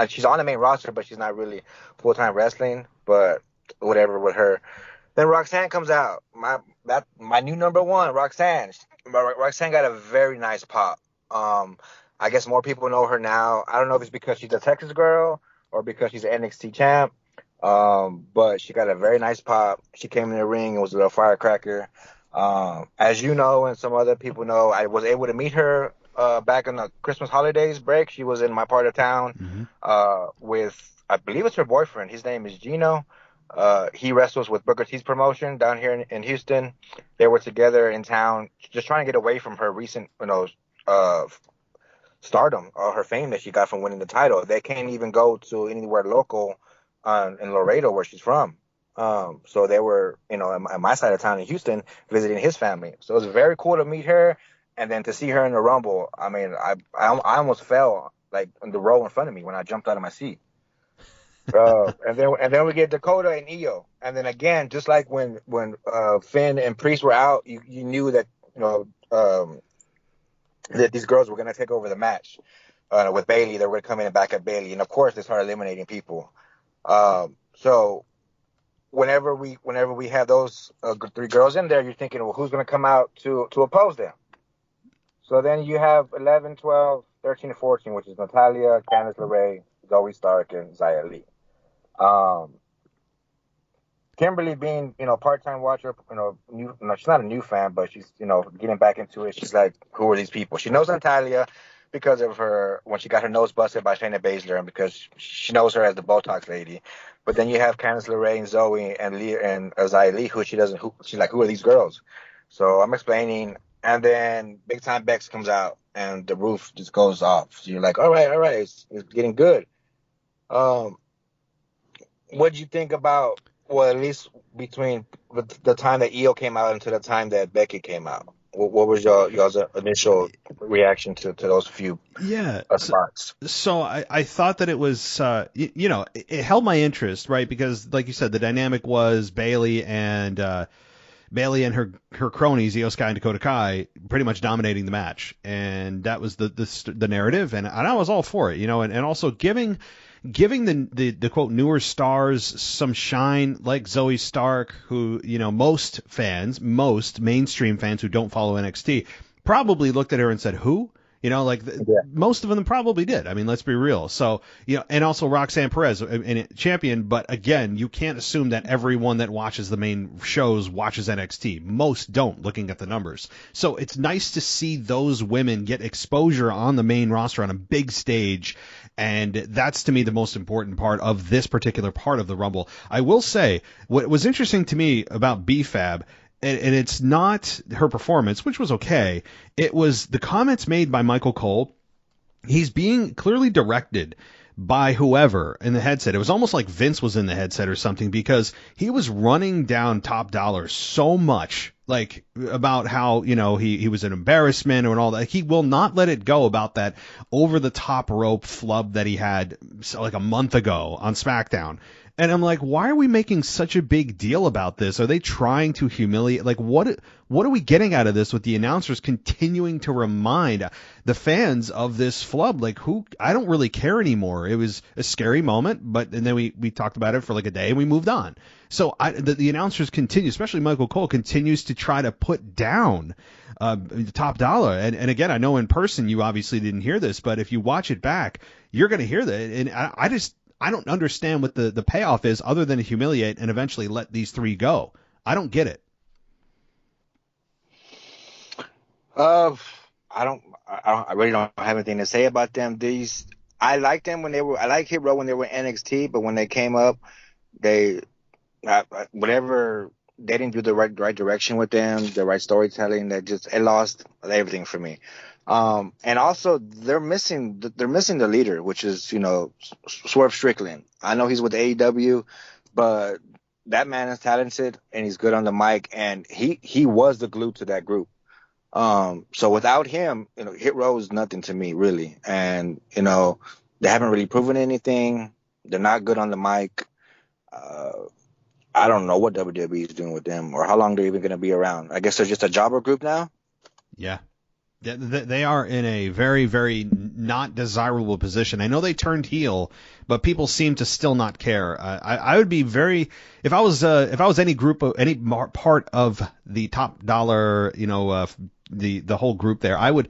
she's on the main roster, but she's not really full-time wrestling. But whatever with her. Then Roxanne comes out. My new number 1, Roxanne. Roxanne got a very nice pop. I guess more people know her now. I don't know if it's because she's a Texas girl or because she's an NXT champ. But she got a very nice pop. She came in the ring and was a little firecracker. As you know, and some other people know, I was able to meet her back in the Christmas holidays break. She was in my part of town with, I believe it's her boyfriend. His name is Gino. He wrestles with Booker T's promotion down here in Houston. They were together in town, just trying to get away from her recent, stardom or her fame that she got from winning the title. They can't even go to anywhere local in Laredo, where she's from. So they were, at my side of town in Houston, visiting his family. So it was very cool to meet her, and then to see her in the Rumble. I mean, I almost fell like in the row in front of me when I jumped out of my seat. And then we get Dakota and Io, and then again, just like when Finn and Priest were out, you knew that that these girls were going to take over the match with Bayley. They were going to come in and back up Bayley, and of course they started eliminating people. So whenever we have those 3 girls in there, you're thinking, well, who's going to come out to oppose them? So then you have 11, 12, 13, and 14, which is Natalya, Candice LeRae, Zoe Stark, and Xia Li. Kimberly being, part-time watcher, she's not a new fan, but she's, getting back into it. She's like, who are these people? She knows Natalya because of her, when she got her nose busted by Shayna Baszler, and because she knows her as the Botox lady. But then you have Candice LeRae and Zoe and Xia Li, who she's like, who are these girls? So I'm explaining, and then Big Time Bex comes out, and the roof just goes off. So you're like, all right, it's getting good. What do you think about, well, at least between the time that Io came out until the time that Becky came out? What was y'all's initial reaction to those few Yeah. spots? So I thought that it was, it held my interest, right? Because, like you said, the dynamic was Bailey and her cronies, Io Sky and Dakota Kai, pretty much dominating the match, and that was the narrative, and I was all for it, and also giving the quote newer stars some shine, like Zoe Stark, who most mainstream fans who don't follow NXT probably looked at her and said, who? Most of them probably did. I mean, let's be real. So, and also Roxanne Perez, champion. But again, you can't assume that everyone that watches the main shows watches NXT. Most don't, looking at the numbers. So it's nice to see those women get exposure on the main roster on a big stage. And that's, to me, the most important part of this particular part of the Rumble. I will say, what was interesting to me about BFAB, and it's not her performance, which was okay. It was the comments made by Michael Cole. He's being clearly directed by whoever in the headset. It was almost like Vince was in the headset or something, because he was running down Top Dollar so much, like about how, he was an embarrassment and all that. He will not let it go about that over the top rope flub that he had like a month ago on SmackDown. And I'm like, why are we making such a big deal about this? Are they trying to humiliate? Like, what are we getting out of this with the announcers continuing to remind the fans of this flub? Like, I don't really care anymore. It was a scary moment, and then we talked about it for like a day and we moved on. So the announcers continue, especially Michael Cole, continues to try to put down Top Dollar. And again, I know in person you obviously didn't hear this, but if you watch it back, you're going to hear that. And I don't understand what the payoff is, other than to humiliate and eventually let these three go. I don't get it. I really don't have anything to say about them. I like them I like Hit Row when they were NXT, but when they came up, they didn't do the right direction with them, the right storytelling. It lost everything for me. And also they're missing the leader, which is, Swerve Strickland. I know he's with AEW, but that man is talented and he's good on the mic, and he was the glue to that group. So without him, Hit Row is nothing to me, really. And, they haven't really proven anything. They're not good on the mic. I don't know what WWE is doing with them or how long they're even going to be around. I guess they're just a jobber group now. Yeah. They are in a very, very not desirable position. I know they turned heel, but people seem to still not care. I would be very, if I was any group of any part of the Top Dollar, the whole group there, I would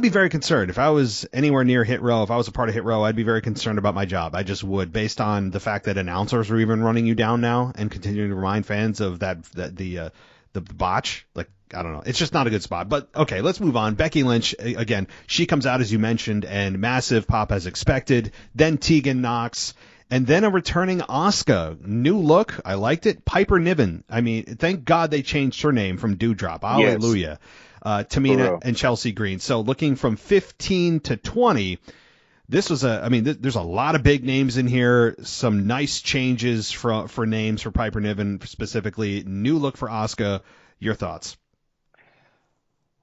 be very concerned. If I was anywhere near Hit Row, if I was a part of Hit Row, I'd be very concerned about my job. I just would, based on the fact that announcers are even running you down now and continuing to remind fans of the botch. Like, I don't know. It's just not a good spot. But okay, let's move on. Becky Lynch, again, she comes out, as you mentioned, and massive pop as expected. Then Tegan Nox, and then a returning Asuka. New look. I liked it. Piper Niven. I mean, thank God they changed her name from Dewdrop. Hallelujah. Tamina and Chelsea Green. So looking from 15 to 20, this was there's a lot of big names in here. Some nice changes for names for Piper Niven specifically. New look for Asuka. Your thoughts?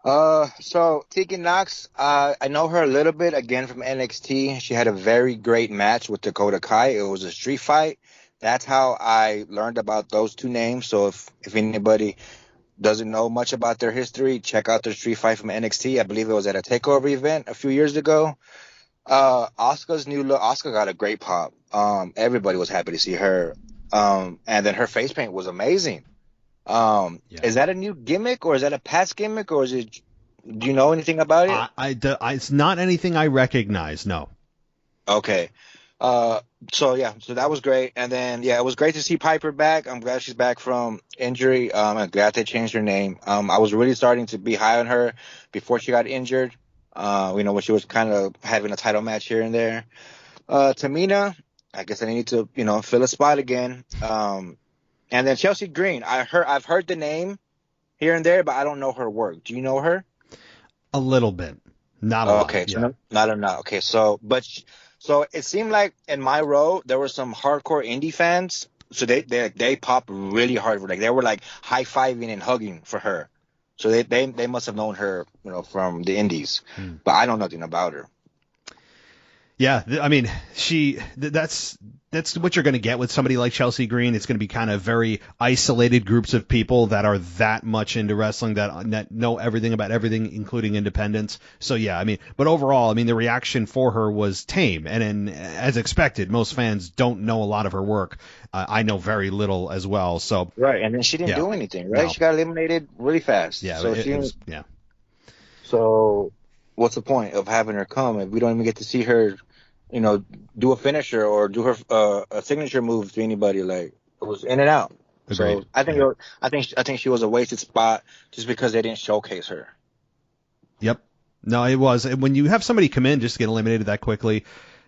So Tegan Nox, I know her a little bit, again, from NXT. She had a very great match with Dakota Kai. It was a street fight. That's how I learned about those two names. So if anybody doesn't know much about their history, check out their street fight from NXT. I believe it was at a takeover event a few years ago. Asuka's new look. Asuka got a great pop. Everybody was happy to see her. And then her face paint was amazing. Is that a new gimmick, or is that a past gimmick, or do you know anything about it? It's not anything I recognize. No. Okay. So that was great. And then, it was great to see Piper back. I'm glad she's back from injury. I'm glad they changed her name. I was really starting to be high on her before she got injured. When she was kind of having a title match here and there. Tamina, I guess I need to, fill a spot again. And then Chelsea Green, I've heard the name here and there, but I don't know her work. Do you know her? A little bit, not a lot. Okay, so not enough. Okay, so it seemed like in my row there were some hardcore indie fans, so they popped really hard. Like they were like high-fiving and hugging for her. So they must have known her, from the Indies, but I know nothing about her. Yeah, I mean, that's what you're going to get with somebody like Chelsea Green. It's going to be kind of very isolated groups of people that are that much into wrestling, that know everything about everything, including independence. So yeah, I mean, but overall, I mean, the reaction for her was tame, and as expected, most fans don't know a lot of her work. I know very little as well. So right, and then she didn't do anything. Right, No. She got eliminated really fast. Yeah, so it was, yeah. So what's the point of having her come if we don't even get to see her, do a finisher or do her a signature move to anybody? Like, it was in and out. Agreed. So I think she was a wasted spot just because they didn't showcase her. Yep. No, it was. When you have somebody come in just to get eliminated that quickly,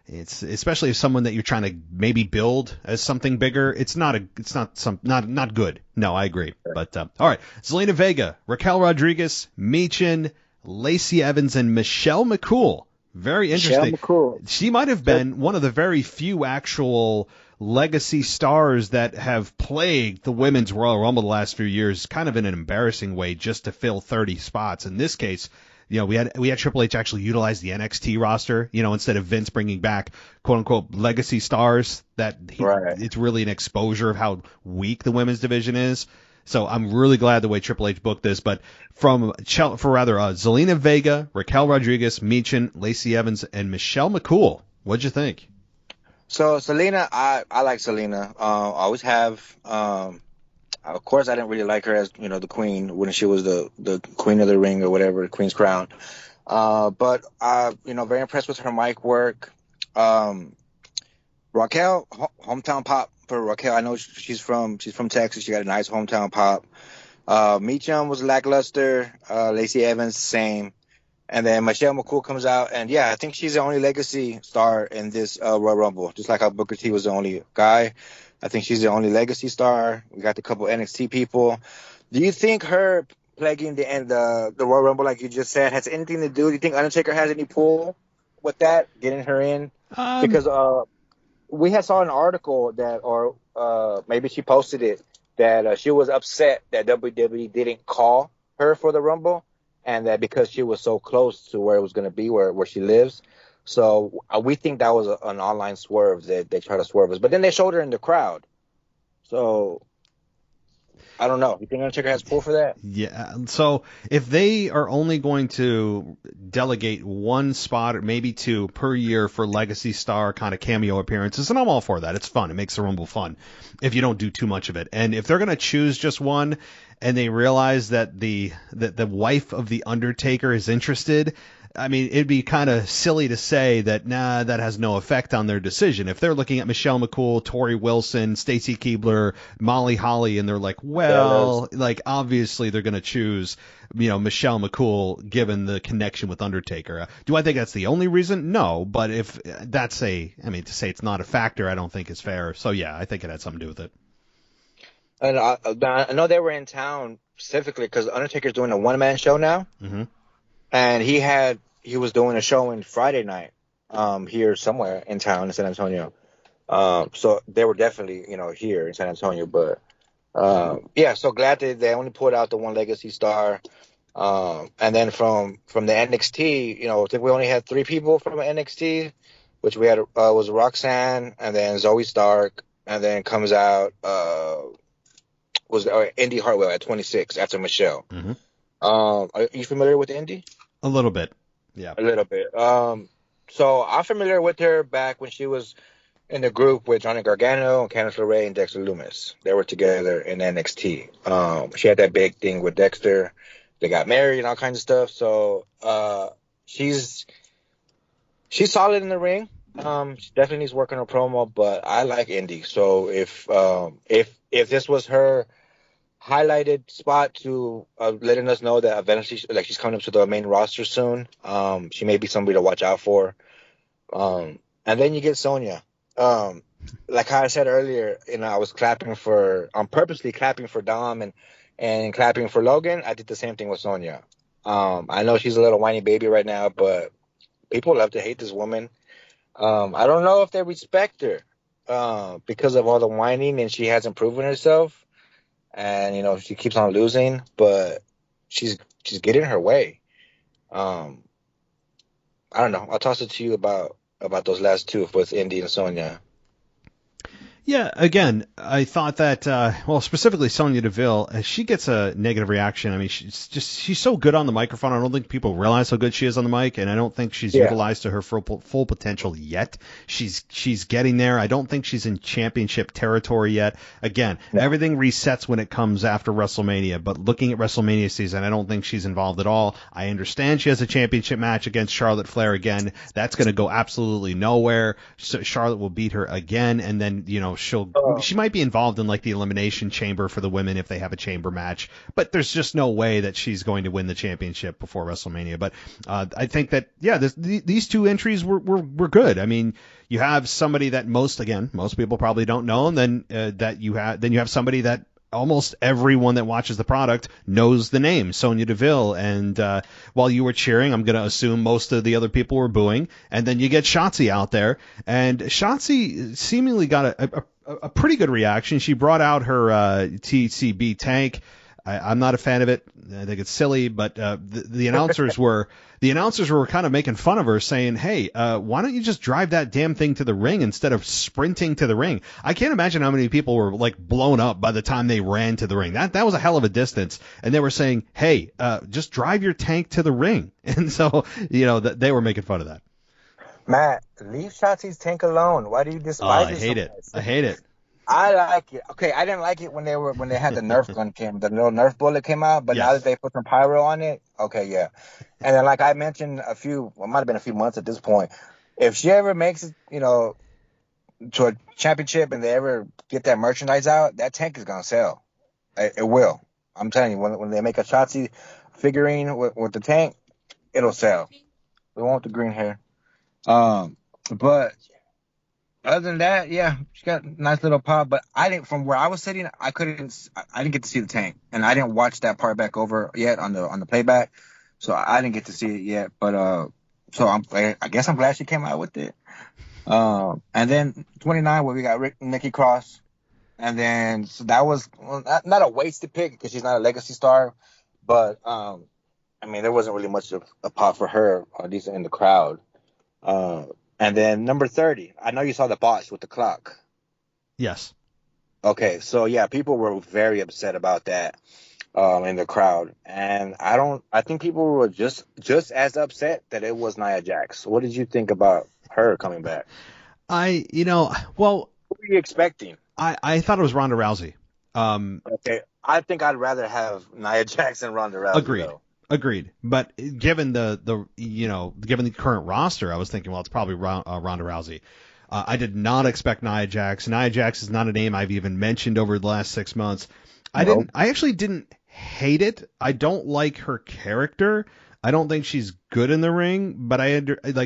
it's especially if someone that you're trying to maybe build as something bigger. It's not good. No, I agree. But all right, Zelina Vega, Raquel Rodriguez, Michin, Lacey Evans, and Michelle McCool. Very interesting. Michelle McCool. She might have been one of the very few actual legacy stars that have plagued the women's Royal Rumble the last few years, kind of in an embarrassing way, just to fill 30 spots. In this case, we had Triple H actually utilize the NXT roster, instead of Vince bringing back quote unquote legacy stars. It's really an exposure of how weak the women's division is. So I'm really glad the way Triple H booked this. But Zelina Vega, Raquel Rodriguez, Michin, Lacey Evans, and Michelle McCool. What'd you think? So Zelina, I like Zelina. I always have. Of course, I didn't really like her as the queen when she was the queen of the ring or whatever, the queen's crown. But very impressed with her mic work. Raquel, hometown pop for Raquel. I know she's from Texas. She got a nice hometown pop. Michin was lackluster. Lacey Evans, same. And then Michelle McCool comes out, and yeah, I think she's the only legacy star in this Royal Rumble. Just like how Booker T was the only guy, I think she's the only legacy star. We got a couple NXT people. Do you think her plaguing the Royal Rumble, like you just said, has anything to do? Do you think Undertaker has any pull with that, getting her in? Because we had saw an article that, or maybe she posted it, that she was upset that WWE didn't call her for the Rumble. And that because she was so close to where it was going to be, where she lives. So we think that was an online swerve that they tried to swerve us. But then they showed her in the crowd. So I don't know. You think Undertaker has pull for that? Yeah. So if they are only going to delegate one spot or maybe two per year for legacy star kind of cameo appearances, and I'm all for that. It's fun. It makes the Rumble fun if you don't do too much of it. And if they're going to choose just one and they realize that the wife of the Undertaker is interested, I mean, it'd be kind of silly to say that, that has no effect on their decision. If they're looking at Michelle McCool, Tori Wilson, Stacy Keibler, Molly Holly, and they're like, well, obviously they're going to choose, Michelle McCool given the connection with Undertaker. Do I think that's the only reason? No, but if that's to say it's not a factor, I don't think is fair. So yeah, I think it had something to do with it. And I know they were in town specifically because Undertaker's doing a one-man show now. Mm-hmm. And he was doing a show on Friday night here somewhere in town in San Antonio. So they were definitely, here in San Antonio. But, so glad that they only pulled out the one legacy star. And then from the NXT, I think we only had 3 people from NXT, which we had was Roxanne and then Zoe Stark. And then comes out was Indy Hartwell at 26 after Michelle. Mm-hmm. Are you familiar with Indy? A little bit. Yeah. A little bit. So I'm familiar with her back when she was in the group with Johnny Gargano and Candice LeRae and Dexter Lumis. They were together in NXT. She had that big thing with Dexter. They got married and all kinds of stuff. So she's solid in the ring. She definitely needs work on her promo, but I like Indy. So if this was her highlighted spot to letting us know that eventually she's coming up to the main roster soon, she may be somebody to watch out for. And then you get Sonya. Like I said earlier, I was purposely clapping for Dom and clapping for Logan. I did the same thing with Sonya. I know she's a little whiny baby right now, but people love to hate this woman. I don't know if they respect her because of all the whining and she hasn't proven herself. And, she keeps on losing, but she's getting her way. I don't know. I'll toss it to you about those last two with Indy and Sonya. Yeah, again, I thought that, specifically Sonya Deville, she gets a negative reaction. I mean, she's so good on the microphone. I don't think people realize how good she is on the mic, and I don't think she's utilized to her full potential yet. She's getting there. I don't think she's in championship territory yet. Again, everything resets when it comes after WrestleMania, but looking at WrestleMania season, I don't think she's involved at all. I understand she has a championship match against Charlotte Flair again. That's going to go absolutely nowhere. So Charlotte will beat her again, and then, she might be involved in like the elimination chamber for the women if they have a chamber match, but there's just no way that she's going to win the championship before WrestleMania. But I think that these two entries were good. I mean, you have somebody that most people probably don't know, and then you have somebody that almost everyone that watches the product knows the name, Sonya Deville. And while you were cheering, I'm going to assume most of the other people were booing. And then you get Shotzi out there, and Shotzi seemingly got a pretty good reaction. She brought out her TCB tank. I'm not a fan of it. I think it's silly, but the announcers were kind of making fun of her, saying, "Hey, why don't you just drive that damn thing to the ring instead of sprinting to the ring?" I can't imagine how many people were like blown up by the time they ran to the ring. That was a hell of a distance, and they were saying, "Hey, just drive your tank to the ring." And so they were making fun of that. Matt, leave Shotzi's tank alone. Why do you despise it? I hate it. I like it. Okay, I didn't like it when they had the Nerf gun the little Nerf bullet came out, but now that they put some pyro on it, okay, yeah. And then like I mentioned it might have been a few months at this point, if she ever makes it, to a championship and they ever get that merchandise out, that tank is gonna sell. It will. I'm telling you, when they make a Shotzi figurine with the tank, it'll sell. We want the green hair. But other than that, yeah, she got a nice little pop. But from where I was sitting, I didn't get to see the tank, and I didn't watch that part back over yet on the playback, so I didn't get to see it yet. But so I guess I'm glad she came out with it. And then 29, where we got Nikki Cross, and then so that was not a wasted pick because she's not a legacy star, but I mean there wasn't really much of a pop for her, at least in the crowd. And then number 30, I know you saw the botch with the clock. Yes. Okay, so yeah, people were very upset about that in the crowd, and I think people were just as upset that it was Nia Jax. What did you think about her coming back? What were you expecting? I thought it was Ronda Rousey. Okay, I think I'd rather have Nia Jax than Ronda Rousey. Agreed. But given given the current roster, I was thinking, well, it's probably Ronda Rousey. I did not expect Nia Jax. Nia Jax is not a name I've even mentioned over the last 6 months. I actually didn't hate it. I don't like her character. I don't think she's good in the ring, but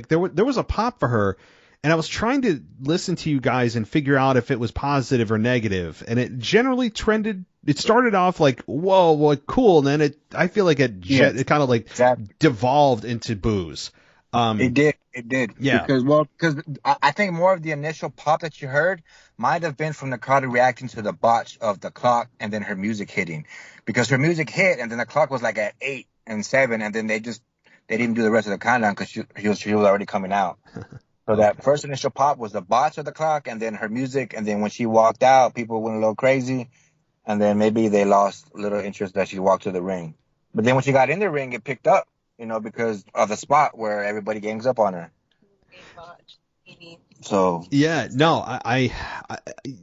there was a pop for her, and I was trying to listen to you guys and figure out if it was positive or negative, and it generally trended. It started off like, whoa, what cool, and then I feel like it kind of like devolved into boos. It did. Yeah. Because I think more of the initial pop that you heard might have been from the crowd reacting to the botch of the clock and then her music hitting, because her music hit and then the clock was like at 8 and 7, and then they didn't do the rest of the countdown because she was already coming out. So that first initial pop was the botch of the clock and then her music, and then when she walked out, people went a little crazy, and then maybe they lost a little interest that she walked to the ring. But then when she got in the ring, it picked up, because of the spot where everybody gangs up on her. So yeah, no, I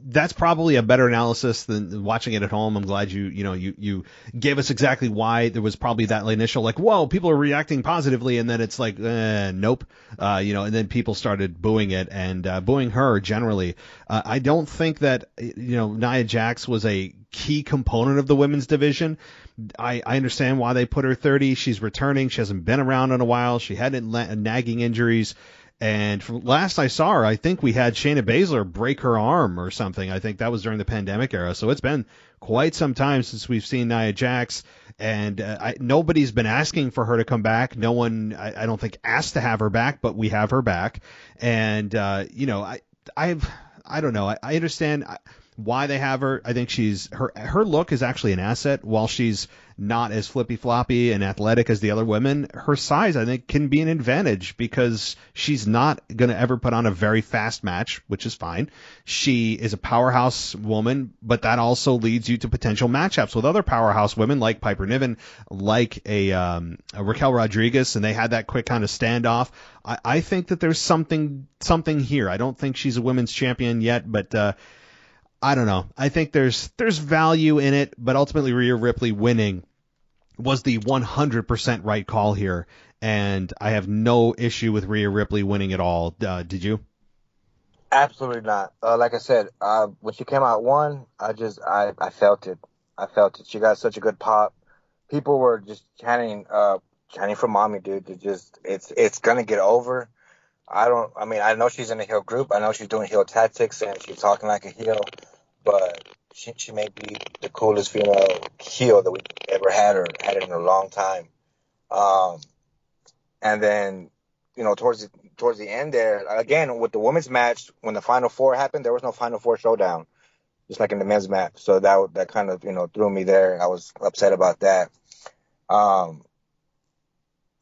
that's probably a better analysis than watching it at home. I'm glad you gave us exactly why there was probably that initial like, whoa, people are reacting positively, and then it's like, nope, and then people started booing it and booing her generally. I don't think that Nia Jax was a key component of the women's division. I understand why they put her 30. She's returning. She hasn't been around in a while. She had nagging injuries. And from last I saw her, I think we had Shayna Baszler break her arm or something. I think that was during the pandemic era. So it's been quite some time since we've seen Nia Jax, and nobody's been asking for her to come back. No one, I don't think, asked to have her back, but we have her back. And I don't know. I understand. why they have her. I think her look is actually an asset. While she's not as flippy floppy and athletic as the other women, her size I think can be an advantage because she's not going to ever put on a very fast match, which is fine. She is a powerhouse woman, but that also leads you to potential matchups with other powerhouse women like Piper Niven, like a Raquel Rodriguez, and they had that quick kind of standoff. I think that there's something here. I don't think she's a women's champion yet, but I don't know. I think there's value in it, but ultimately Rhea Ripley winning was the 100% right call here, and I have no issue with Rhea Ripley winning at all. Did you? Absolutely not. Like I said, when she came out one, I felt it. I felt it. She got such a good pop. People were just chanting for mommy, dude. It's gonna get over. I know she's in a heel group. I know she's doing heel tactics and she's talking like a heel, but she may be the coolest female heel that we've ever had it in a long time. And then, towards the end there, again, with the women's match, when the Final Four happened, there was no Final Four showdown, just like in the men's match. So that kind of, threw me there. I was upset about that.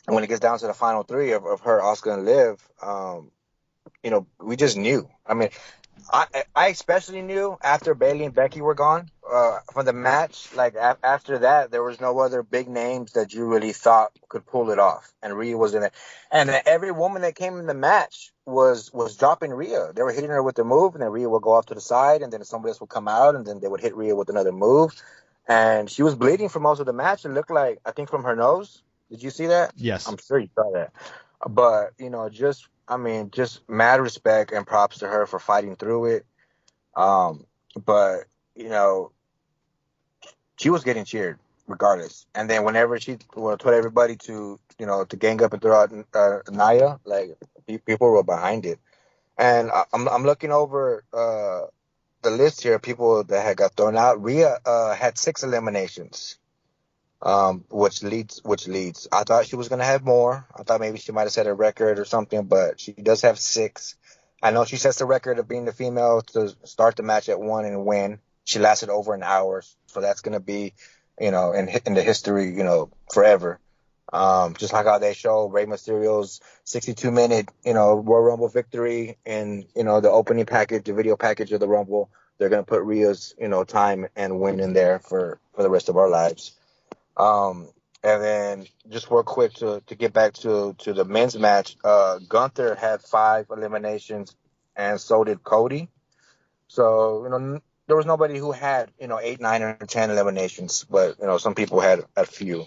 And when it gets down to the final three of her, Asuka, and Liv, we just knew. I mean, I especially knew after Bayley and Becky were gone from the match. Like after that, there was no other big names that you really thought could pull it off, and Rhea was in it. And every woman that came in the match was dropping Rhea. They were hitting her with the move, and then Rhea would go off to the side, and then somebody else would come out, and then they would hit Rhea with another move. And she was bleeding for most of the match. It looked like, I think, from her nose. Did you see that? Yes. I'm sure you saw that. But, just mad respect and props to her for fighting through it. But, she was getting cheered regardless. And then whenever she told everybody to gang up and throw out Nia, like, people were behind it. And I'm looking over the list here of people that had got thrown out. Rhea had 6 eliminations. Which leads. I thought she was going to have more. I thought maybe she might have set a record or something, but she does have 6. I know she sets the record of being the female to start the match at 1 and win. She lasted over an hour, so that's going to be, in the history, forever. Just like how they show Rey Mysterio's 62-minute, Royal Rumble victory and, the opening package, the video package of the Rumble. They're going to put Rhea's, time and win in there for the rest of our lives. And then just real quick to get back to the men's match, Gunther had 5 eliminations and so did Cody. So, there was nobody who had, 8, 9, or 10 eliminations, but, some people had a few.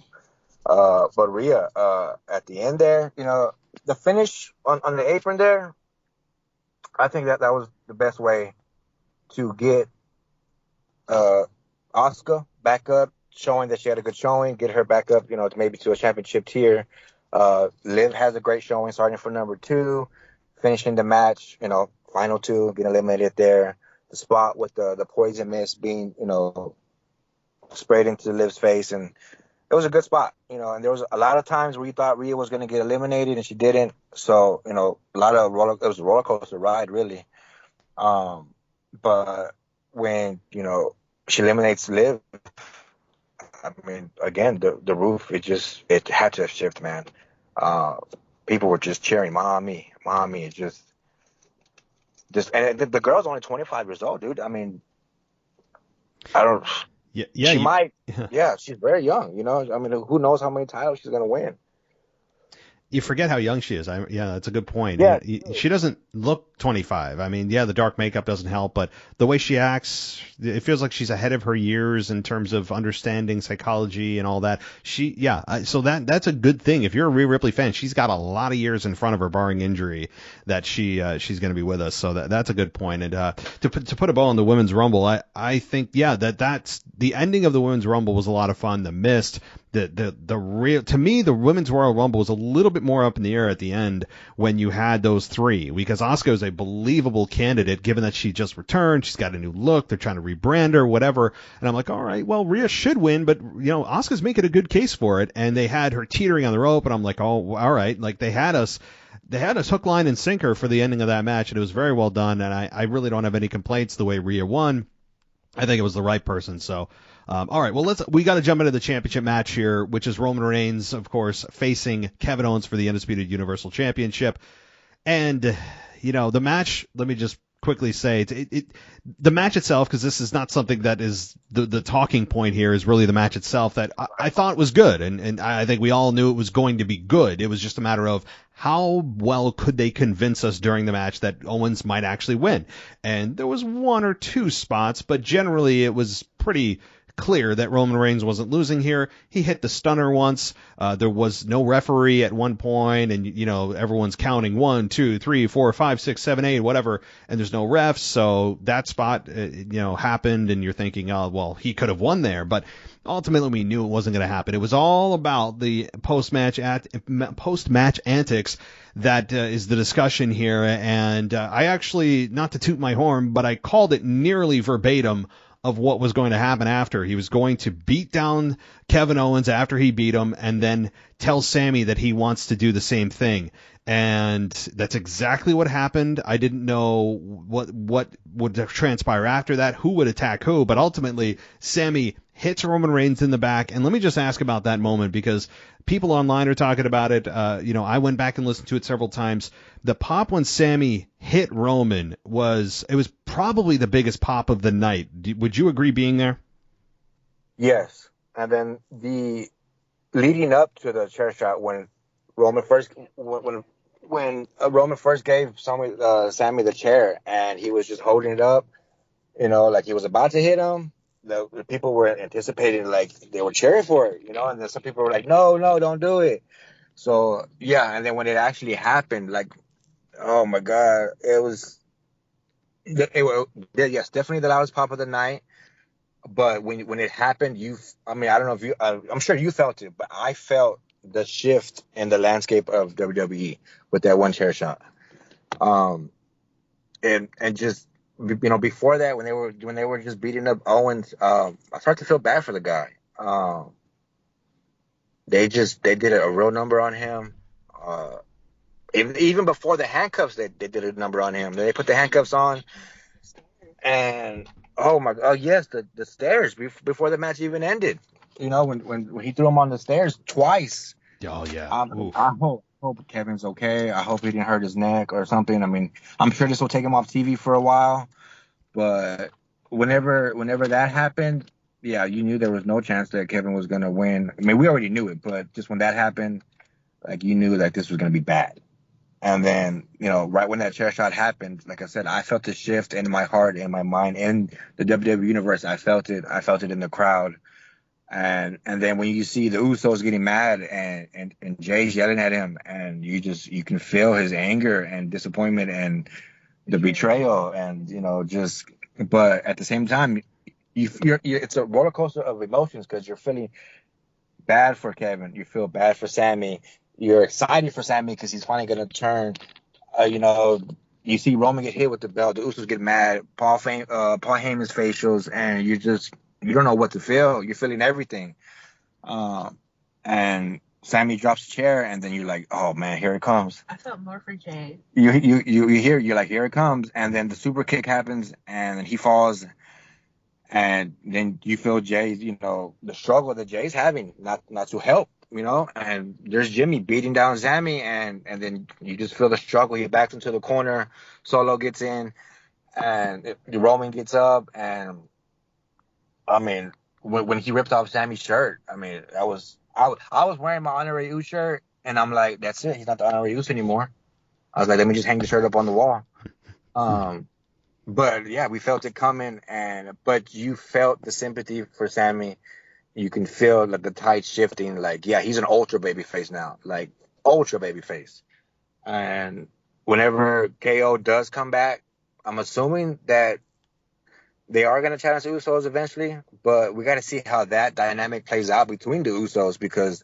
But Rhea, at the end there, the finish on the apron there, I think that was the best way to get, Asuka back up, showing that she had a good showing, get her back up, maybe to a championship tier. Liv has a great showing, starting from number 2, finishing the match, final 2, getting eliminated there. The spot with the poison mist being, sprayed into Liv's face, and it was a good spot, and there was a lot of times where you thought Rhea was going to get eliminated and she didn't. So, it was a roller coaster ride, really. But when, she eliminates Liv, I mean, again, the roof, it had to shift, man. People were just cheering, mommy, and the girl's only 25 years old, dude. I mean, I don't. Yeah. She might. Yeah, she's very young. I mean, who knows how many titles she's gonna win? You forget how young she is. That's a good point. Yeah. She doesn't look 25. I mean, the dark makeup doesn't help, but the way she acts, it feels like she's ahead of her years in terms of understanding psychology and all that. So that's a good thing. If you're a Rhea Ripley fan, she's got a lot of years in front of her, barring injury, that she's going to be with us. So that's a good point. And to put a bow on the Women's Rumble, I think that's the ending of the Women's Rumble was a lot of fun. The mist. To me, the Women's Royal Rumble was a little bit more up in the air at the end when you had those 3, because Asuka is a believable candidate given that she just returned. She's got a new look. They're trying to rebrand her, whatever. And I'm like, all right, well, Rhea should win, but Asuka's making a good case for it. And they had her teetering on the rope, and I'm like, oh, all right. Like they had us hook, line, and sinker for the ending of that match, and it was very well done. And I really don't have any complaints the way Rhea won. I think it was the right person. So, all right, well, we got to jump into the championship match here, which is Roman Reigns, of course, facing Kevin Owens for the Undisputed Universal Championship. And, the match, let me just quickly say, the match itself, because this is not something that is the talking point here, is really the match itself that I thought was good. And I think we all knew it was going to be good. It was just a matter of how well could they convince us during the match that Owens might actually win. And there was one or two spots, but generally it was pretty clear that Roman Reigns wasn't losing here. He hit the stunner once. There was no referee at one point, and everyone's counting 1, 2, 3, 4, 5, 6, 7, 8, whatever, and there's no refs. So that spot, happened, and you're thinking, oh well, he could have won there, but ultimately we knew it wasn't going to happen. It was all about the post-match antics that is the discussion here, and I actually, not to toot my horn, but I called it nearly verbatim of what was going to happen after. He was going to beat down Kevin Owens after he beat him and then tell Sami that he wants to do the same thing. And that's exactly what happened. I didn't know what would transpire after that, who would attack who, but ultimately Sami hits Roman Reigns in the back. And let me just ask about that moment, because people online are talking about it. I went back and listened to it several times. The pop when Sami hit Roman was probably the biggest pop of the night. Would you agree being there? Yes. And then the leading up to the chair shot when Roman first gave Sami the chair and he was just holding it up, like he was about to hit him. The people were anticipating, like they were cheering for it, and then some people were like, no, don't do it. So yeah, and then when it actually happened, like, oh my God, yes, definitely the loudest pop of the night. But when it happened, I don't know if you, I'm sure you felt it, but I felt the shift in the landscape of WWE with that one chair shot. And just, before that, when they were just beating up Owens, I started to feel bad for the guy. They did a real number on him. Even before the handcuffs, they did a number on him. They put the handcuffs on, and yes, the stairs before the match even ended. When he threw him on the stairs twice. Oh yeah. I hope Kevin's okay. I hope he didn't hurt his neck or something. I mean, I'm sure this will take him off TV for a while, but whenever that happened, yeah, you knew there was no chance that Kevin was gonna win. I mean, we already knew it, but just when that happened, like, you knew that this was gonna be bad. And then, right when that chair shot happened, like I said, I felt the shift in my heart, in my mind, in the WWE universe. I felt it. I felt it in the crowd. And then when you see the Usos getting mad and Jay's yelling at him, and you can feel his anger and disappointment and the betrayal, and but at the same time, it's a roller coaster of emotions, because you're feeling bad for Kevin, you feel bad for Sami, you're excited for Sami because he's finally gonna turn. You see Roman get hit with the belt, the Usos get mad, Paul Heyman's facials, and you don't know what to feel. You're feeling everything. And Sami drops the chair, and then you're like, oh man, here it comes. I felt more for Jay. You hear, you're like, here it comes. And then the super kick happens, and then he falls. And then you feel Jay's, the struggle that Jay's having, not to help, and there's Jimmy beating down Sami, and then you just feel the struggle. He backs into the corner, Solo gets in, and Roman gets up, and I mean, when he ripped off Sami's shirt, I mean, I was wearing my Honorary Uce shirt, and I'm like, that's it. He's not the Honorary Uce anymore. I was like, let me just hang the shirt up on the wall. But yeah, we felt it coming, but you felt the sympathy for Sami. You can feel like the tide shifting. Like, yeah, he's an ultra babyface now, like ultra babyface. And whenever KO does come back, I'm assuming that they are going to challenge the Usos eventually, but we got to see how that dynamic plays out between the Usos because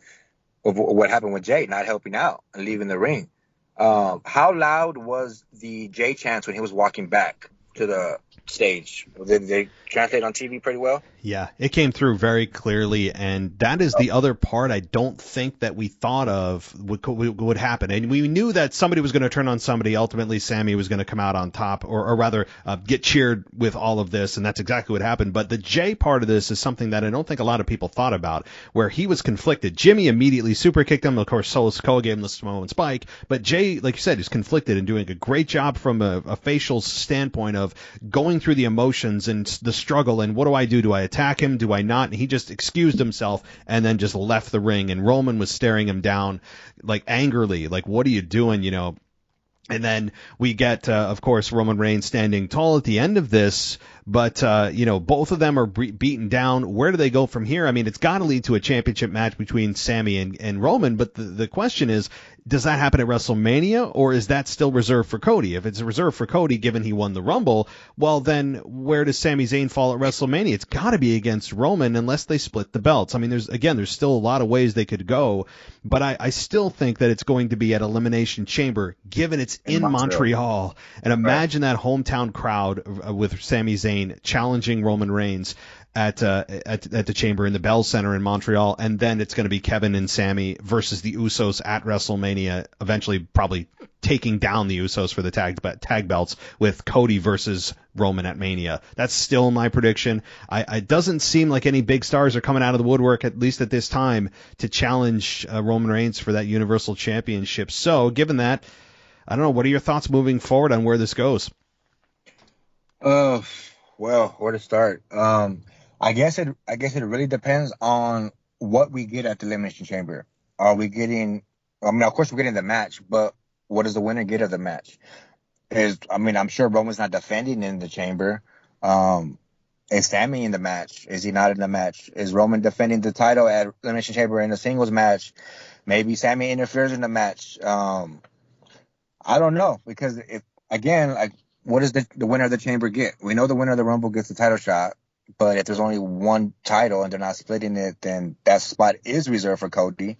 of what happened with Jay not helping out and leaving the ring. How loud was the Jay chants when he was walking back to the stage? Did they translate on TV pretty well? Yeah, it came through very clearly, and that is the other part I don't think that we thought of would happen. And we knew that somebody was going to turn on somebody. Ultimately, Sammy was going to come out on top, or rather get cheered with all of this, and that's exactly what happened. But the Jay part of this is something that I don't think a lot of people thought about, where he was conflicted. Jimmy immediately super kicked him. Of course, Solo Sikoa gave him the Samoan spike, but Jay, like you said, is conflicted and doing a great job from a facial standpoint of going through the emotions and the struggle and what do I do? Do I attack him? Do I not? And he just excused himself and then just left the ring. And Roman was staring him down like angrily, like, what are you doing? And then we get, of course, Roman Reigns standing tall at the end of this. But, both of them are beaten down. Where do they go from here? I mean, it's got to lead to a championship match between Sammy and Roman. But the question is, does that happen at WrestleMania, or is that still reserved for Cody? If it's reserved for Cody, given he won the Rumble, well, then where does Sami Zayn fall at WrestleMania? It's got to be against Roman unless they split the belts. I mean, there's still a lot of ways they could go, but I still think that it's going to be at Elimination Chamber, given it's in Montreal. And imagine that hometown crowd with Sami Zayn challenging Roman Reigns at the Chamber in the Bell Center in Montreal, and then it's going to be Kevin and Sammy versus the Usos at WrestleMania, eventually probably taking down the Usos for the tag belts with Cody versus Roman at Mania. That's still my prediction. It doesn't seem like any big stars are coming out of the woodwork, at least at this time, to challenge Roman Reigns for that Universal Championship. So, given that, I don't know, what are your thoughts moving forward on where this goes? Well, where to start? I guess it really depends on what we get at the Elimination Chamber. Are we getting? I mean, of course we're getting the match, but what does the winner get of the match? I'm sure Roman's not defending in the Chamber. Is Sammy in the match? Is he not in the match? Is Roman defending the title at Elimination Chamber in a singles match? Maybe Sammy interferes in the match. I don't know, because what does the winner of the Chamber get? We know the winner of the Rumble gets the title shot. But if there's only one title and they're not splitting it, then that spot is reserved for Cody.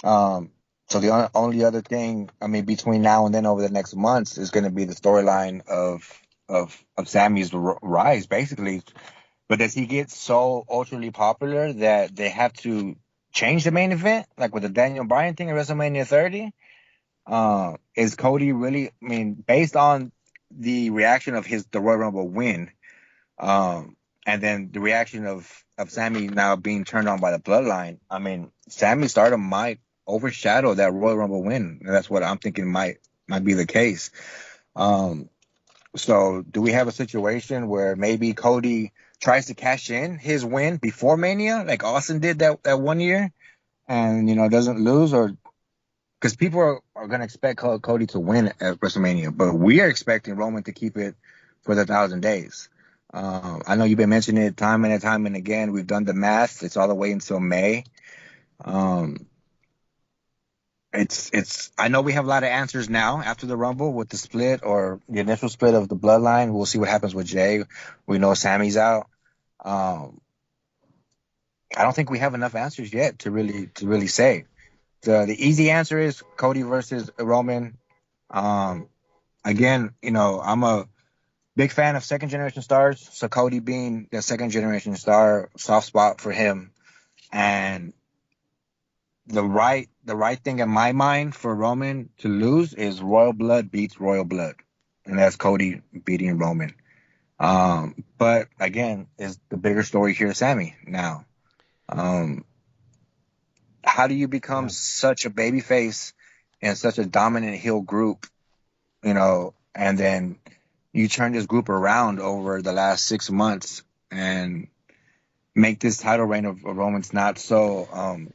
So the only other thing, between now and then over the next months is going to be the storyline of Sammy's rise, basically. But does he get so ultra popular that they have to change the main event, like with the Daniel Bryan thing at WrestleMania 30? Is Cody really, based on the reaction of the Royal Rumble win, and then the reaction of Sammy now being turned on by the bloodline, Sammy's stardom might overshadow that Royal Rumble win. And that's what I'm thinking might be the case. So do we have a situation where maybe Cody tries to cash in his win before Mania, like Austin did that 1 year, and, doesn't lose? Or because people are going to expect Cody to win at WrestleMania, but we are expecting Roman to keep it for the 1,000 days. I know you've been mentioning it time and again. We've done the math. It's all the way until May. I know we have a lot of answers now after the Rumble with the split or the initial split of the bloodline. We'll see what happens with Jay. We know Sammy's out. I don't think we have enough answers yet to really say. The easy answer is Cody versus Roman. Again, I'm a big fan of second generation stars, so Cody being the second generation star, soft spot for him. And the right thing in my mind for Roman to lose is Royal Blood beats Royal Blood, and that's Cody beating Roman. But again, is the bigger story here Sammy now. How do you become such a babyface and such a dominant heel group, and then you turn this group around over the last 6 months and make this title reign of Roman's not so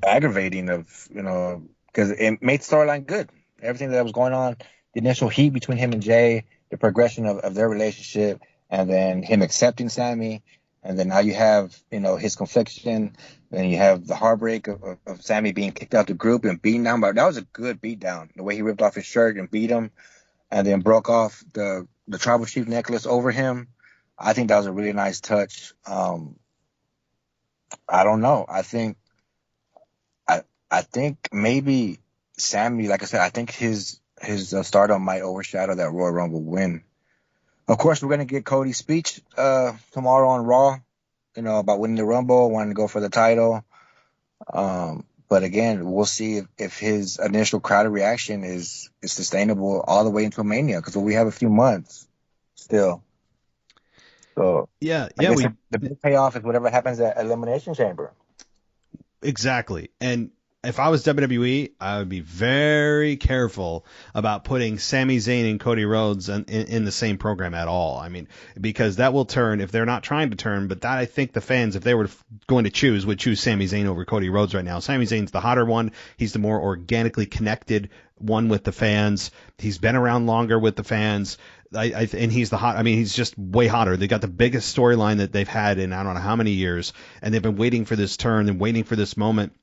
aggravating because it made the storyline good. Everything that was going on, the initial heat between him and Jay, the progression of their relationship, and then him accepting Sammy, and then now you have, his confliction, and you have the heartbreak of Sammy being kicked out the group and beaten down. But that was a good beatdown, the way he ripped off his shirt and beat him, and then broke off the tribal chief necklace over him. I think that was a really nice touch. I don't know. I think maybe Sammy, like I said, I think his stardom might overshadow that Royal Rumble win. Of course, we're gonna get Cody's speech tomorrow on Raw. About winning the Rumble, wanting to go for the title. But again, we'll see if his initial crowd reaction is sustainable all the way until Mania, because we have a few months still. So Yeah, I guess the big payoff is whatever happens at Elimination Chamber. exactly. And if I was WWE, I would be very careful about putting Sami Zayn and Cody Rhodes in the same program at all. I mean, because that will turn, if they're not trying to turn, but that I think the fans, if they were going to choose, would choose Sami Zayn over Cody Rhodes right now. Sami Zayn's the hotter one. He's the more organically connected one with the fans. He's been around longer with the fans. And he's the hot. I mean, he's just way hotter. They got the biggest storyline that they've had in I don't know how many years, and they've been waiting for this turn and waiting for this moment.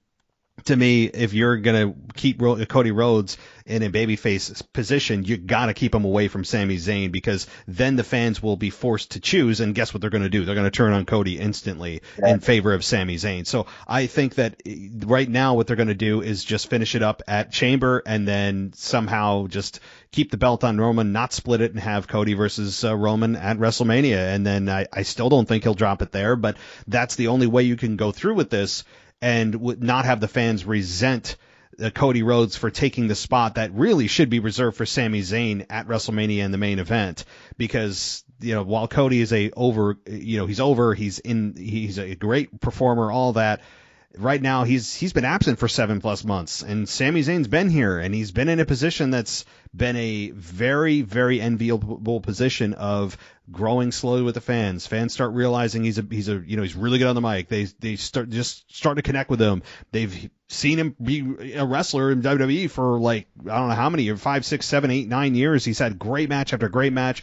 To me, if you're going to keep Cody Rhodes in a babyface position, you got to keep him away from Sami Zayn, because then the fans will be forced to choose, and guess what they're going to do? They're going to turn on Cody instantly in favor of Sami Zayn. So I think that right now what they're going to do is just finish it up at Chamber, and then somehow just keep the belt on Roman, not split it, and have Cody versus Roman at WrestleMania. And then I still don't think he'll drop it there, but that's the only way you can go through with this and would not have the fans resent Cody Rhodes for taking the spot that really should be reserved for Sami Zayn at WrestleMania in the main event. Because, while Cody is he's a great performer, all that. Right now, he's been absent for 7+ months, and Sami Zayn's been here, and he's been in a position that's been a very, very enviable position of growing slowly with the fans. Fans start realizing he's really good on the mic. They start to connect with him. They've seen him be a wrestler in WWE for I don't know how many, 5, 6, 7, 8, 9 years. He's had great match after great match.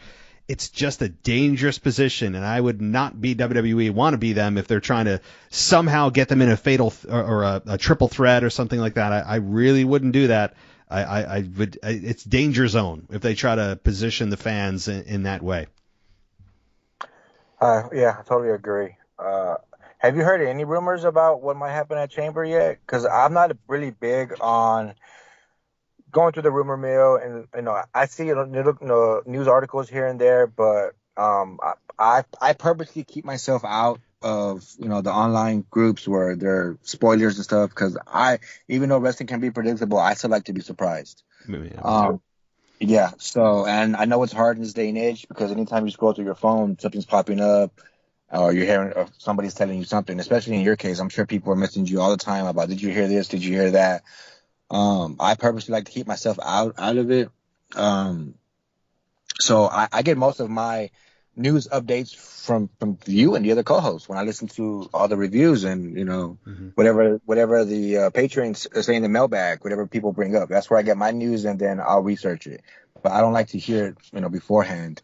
It's just a dangerous position, and I would not be WWE, want to be them if they're trying to somehow get them in a fatal or a triple threat or something like that. I really wouldn't do that. I would. It's danger zone if they try to position the fans in that way. Yeah, I totally agree. Have you heard any rumors about what might happen at Chamber yet? Because I'm not really big on going through the rumor mill, and I see news articles here and there, but I purposely keep myself out of the online groups where there are spoilers and stuff, because even though wrestling can be predictable, I still like to be surprised. Yeah. So, and I know it's hard in this day and age, because anytime you scroll through your phone, something's popping up, or you're hearing somebody's telling you something. Especially in your case, I'm sure people are messaging you all the time about, did you hear this? Did you hear that? I purposely like to keep myself out of it. So I get most of my news updates from you and the other co-hosts when I listen to all the reviews and, whatever the patrons say in the mailbag, whatever people bring up. That's where I get my news, and then I'll research it. But I don't like to hear it, beforehand.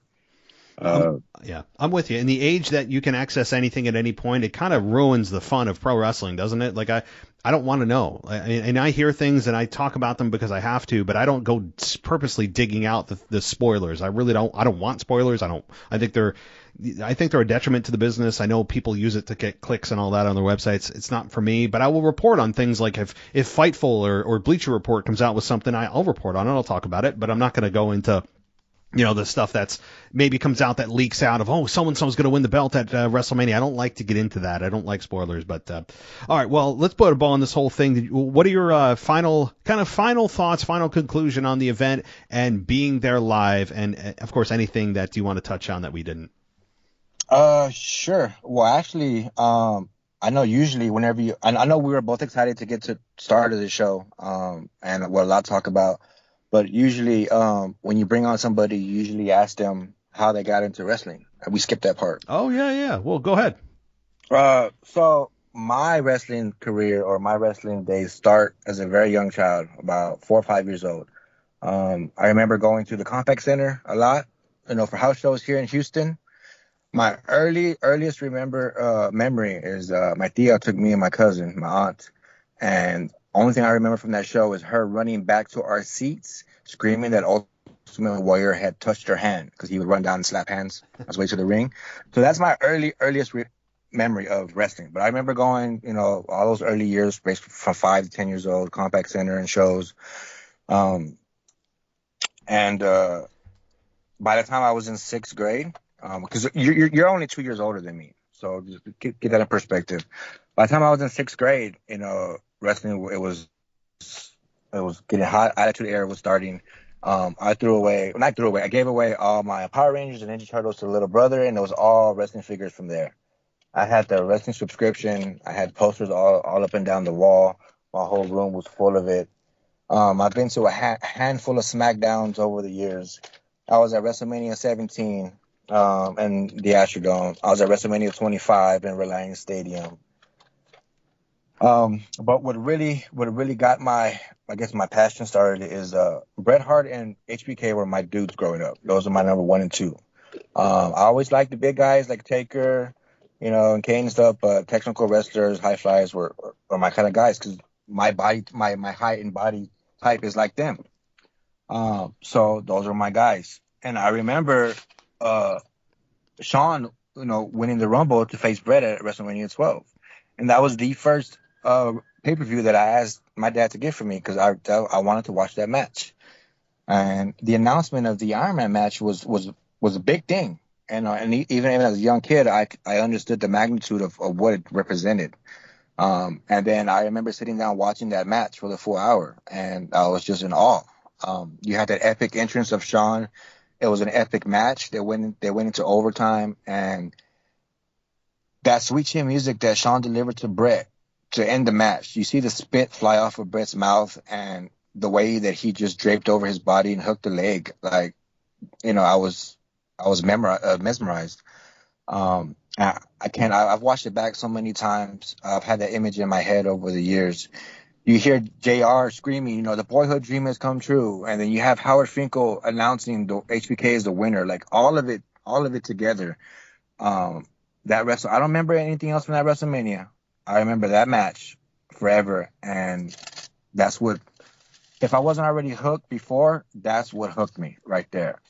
Yeah, I'm with you. In the age that you can access anything at any point, it kind of ruins the fun of pro wrestling, doesn't it? Like I don't want to know. And I hear things and I talk about them because I have to, but I don't go purposely digging out the spoilers. I really don't. I don't want spoilers. I think they're a detriment to the business. I know people use it to get clicks and all that on their websites. It's not for me, but I will report on things like if Fightful or Bleacher Report comes out with something, I'll report on it. I'll talk about it, but I'm not going to go into the stuff that's maybe comes out that leaks out of, so-and-so's going to win the belt at WrestleMania. I don't like to get into that. I don't like spoilers. But all right, well, let's put a ball on this whole thing. What are your final thoughts, final conclusion on the event and being there live, and of course anything that you want to touch on that we didn't? Sure. Well, actually, I know usually whenever I know we were both excited to get to start of the show, and what a lot to talk about. But usually, when you bring on somebody, you usually ask them how they got into wrestling. We skipped that part. Oh, yeah. Well, go ahead. So my wrestling career, or my wrestling days, start as a very young child, about 4 or 5 years old. I remember going to the Compaq Center a lot, for house shows here in Houston. My earliest memory is my tia took me and my cousin, my aunt, and only thing I remember from that show is her running back to our seats, screaming that Ultimate Warrior had touched her hand, because he would run down and slap hands on his way to the ring. So that's my earliest memory of wrestling. But I remember going, all those early years, from 5 to 10 years old, Compaq Center and shows. And by the time I was in 6th grade, because you're only 2 years older than me, so just get that in perspective. By the time I was in 6th grade, wrestling it was getting hot. Attitude Era was starting. I gave away all my Power Rangers and Ninja Turtles to the little brother, and it was all wrestling figures from there. I had the wrestling subscription. I had posters all up and down the wall. My whole room was full of it. I've been to a handful of SmackDowns over the years. I was at WrestleMania 17 in the Astrodome. I was at WrestleMania 25 in Reliance Stadium. But what really got my passion started is Bret Hart and HBK were my dudes growing up. Those are my number 1 and 2. I always liked the big guys like Taker, and Kane and stuff, but technical wrestlers, high flyers were my kind of guys because my height and body type is like them. So those are my guys. And I remember Shawn, winning the Rumble to face Bret at WrestleMania 12. And that was the first pay-per-view that I asked my dad to get for me because I wanted to watch that match. And the announcement of the Iron Man match was a big thing. And even as a young kid, I understood the magnitude of what it represented. And then I remember sitting down watching that match for the full hour, and I was just in awe. You had that epic entrance of Shawn. It was an epic match. They went into overtime, and that sweet chin music that Shawn delivered to Bret to end the match. You see the spit fly off of Bret's mouth, and the way that he just draped over his body and hooked the leg. Like, I was mesmerized. I've watched it back so many times. I've had that image in my head over the years. You hear JR screaming, the boyhood dream has come true. And then you have Howard Finkel announcing the HBK as the winner, like all of it together. I don't remember anything else from that WrestleMania. I remember that match forever. And that's what, if I wasn't already hooked before, that's what hooked me right there.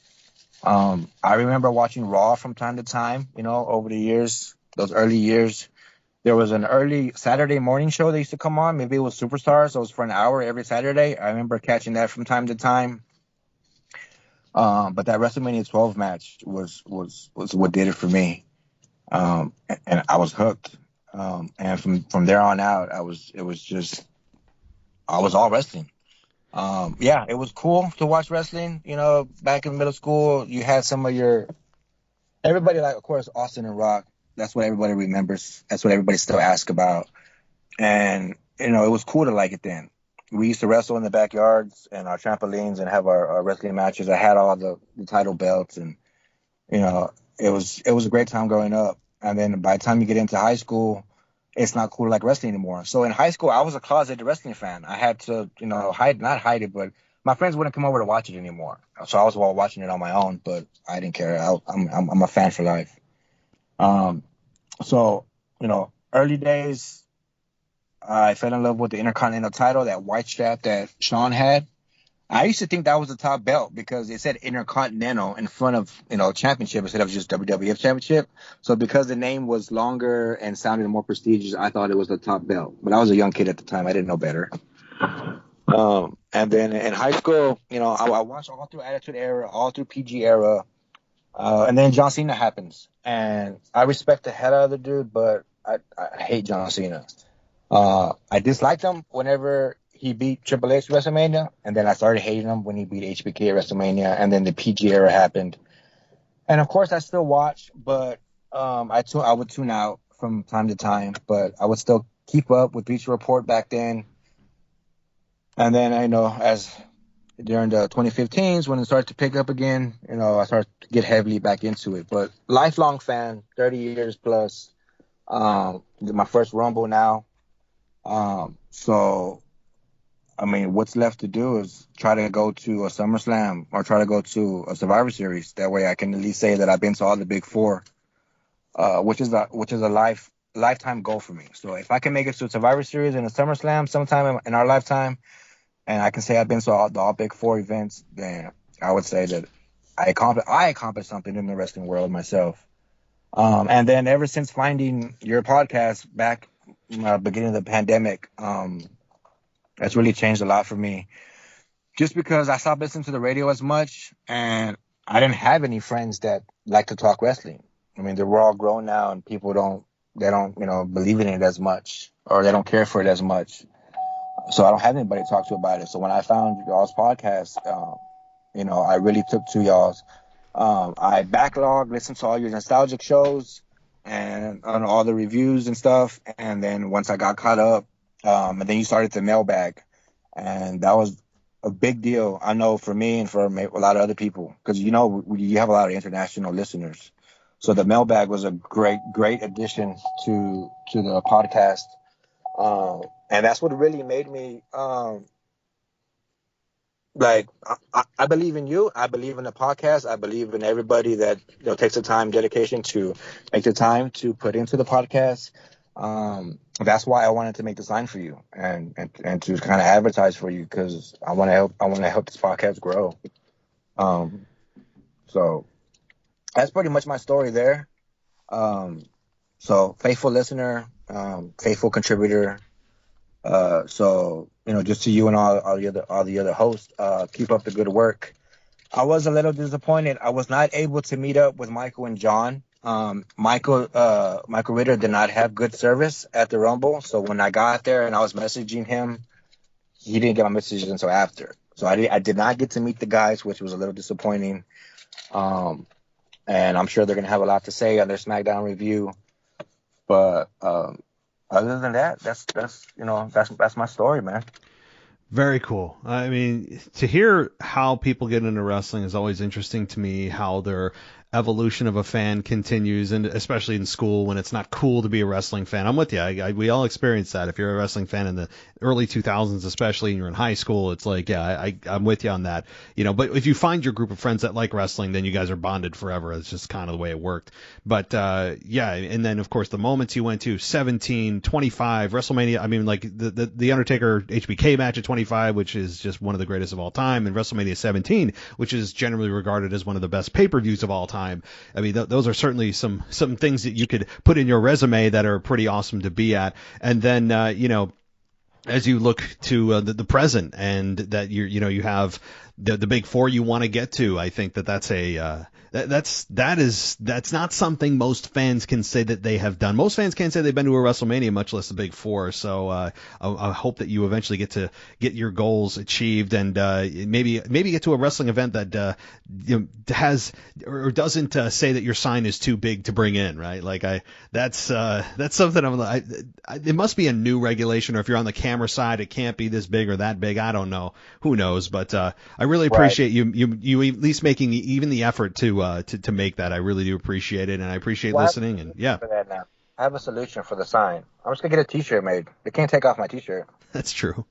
I remember watching Raw from time to time, over the years, those early years. There was an early Saturday morning show that used to come on. Maybe it was Superstars. So it was for an hour every Saturday. I remember catching that from time to time. But that WrestleMania 12 match was what did it for me. And I was hooked. And from there on out, I was all wrestling. It was cool to watch wrestling. Back in middle school, you had some of everybody, like, of course, Austin and Rock. That's what everybody remembers. That's what everybody still asks about. And, it was cool to like it then. We used to wrestle in the backyards and our trampolines and have our wrestling matches. I had all the title belts, and, it was a great time growing up. And then by the time you get into high school, it's not cool to like wrestling anymore. So in high school, I was a closeted wrestling fan. I had to, not hide it, but my friends wouldn't come over to watch it anymore. So I was watching it on my own, but I didn't care. I'm a fan for life. So, early days, I fell in love with the Intercontinental title, that white strap that Shawn had. I used to think that was the top belt because it said Intercontinental in front of championship instead of just WWF championship. So because the name was longer and sounded more prestigious, I thought it was the top belt. But I was a young kid at the time. I didn't know better. And then in high school, I watched all through Attitude Era, all through PG Era. And then John Cena happens. And I respect the hell out of the dude, but I hate John Cena. I disliked him whenever he beat Triple H at WrestleMania, and then I started hating him when he beat HBK at WrestleMania, and then the PG Era happened. And of course, I still watch, but I would tune out from time to time, but I would still keep up with Bleacher Report back then. And then as during the 2015s, when it started to pick up again, I started to get heavily back into it. But lifelong fan, 30 years plus. My first Rumble now. So, I mean, what's left to do is try to go to a SummerSlam or try to go to a Survivor Series. That way I can at least say that I've been to all the big four, which is a lifetime goal for me. So if I can make it to a Survivor Series and a SummerSlam sometime in our lifetime, and I can say I've been to all big four events, then I would say that I accomplished something in the wrestling world myself. And then ever since finding your podcast back beginning of the pandemic, that's really changed a lot for me. Just because I stopped listening to the radio as much, and I didn't have any friends that like to talk wrestling. I mean, we're all grown now, and people don't believe in it as much, or they don't care for it as much. So I don't have anybody to talk to about it. So when I found y'all's podcast, I really took to y'all's. I backlogged, listened to all your nostalgic shows and on all the reviews and stuff. And then once I got caught up, and then you started the mailbag, and that was a big deal. I know for me and for a lot of other people, because you have a lot of international listeners. So the mailbag was a great addition to the podcast. And that's what really made me, I believe in you. I believe in the podcast. I believe in everybody that takes the time, dedication to make the time to put into the podcast. That's why I wanted to make the sign for you and to kind of advertise for you, because I want to help this podcast grow. So that's pretty much my story there. So faithful listener, faithful contributor. So just to you and all the other hosts, keep up the good work. I was a little disappointed. I was not able to meet up with Michael and John. Michael Ritter did not have good service at the Rumble. So when I got there and I was messaging him, he didn't get my messages until after. So I did not get to meet the guys, which was a little disappointing. And I'm sure they're going to have a lot to say on their SmackDown review. But other than that, that's my story, man. Very cool. I mean, to hear how people get into wrestling is always interesting to me, how their evolution of a fan continues, and especially in school when it's not cool to be a wrestling fan. I'm with you. We all experience that. If you're a wrestling fan in the early 2000s, especially, and you're in high school, it's like, yeah, I'm with you on that. But if you find your group of friends that like wrestling, then you guys are bonded forever. It's just kind of the way it worked. But yeah, and then of course the moments you went to, 17, 25, WrestleMania. I mean, like the Undertaker HBK match at 25, which is just one of the greatest of all time, and WrestleMania 17, which is generally regarded as one of the best pay-per-views of all time. I mean, those are certainly some things that you could put in your resume that are pretty awesome to be at. And then, as you look to the present, and that you have the big four you want to get to, I think that's that's not something most fans can say that they have done. Most fans can't say they've been to a WrestleMania, much less the big four. So I hope that you eventually get your goals achieved, and maybe get to a wrestling event that has or doesn't say that your sign is too big to bring in, right? Like that's something it must be a new regulation, or if you're on the camera side, it can't be this big or that big. I don't know. Who knows? But I really appreciate you at least making even the effort to make that. I really do appreciate it, and I appreciate listening. And yeah, for that now. I have a solution for the sign. I'm just gonna get a T-shirt made. They can't take off my T-shirt. That's true.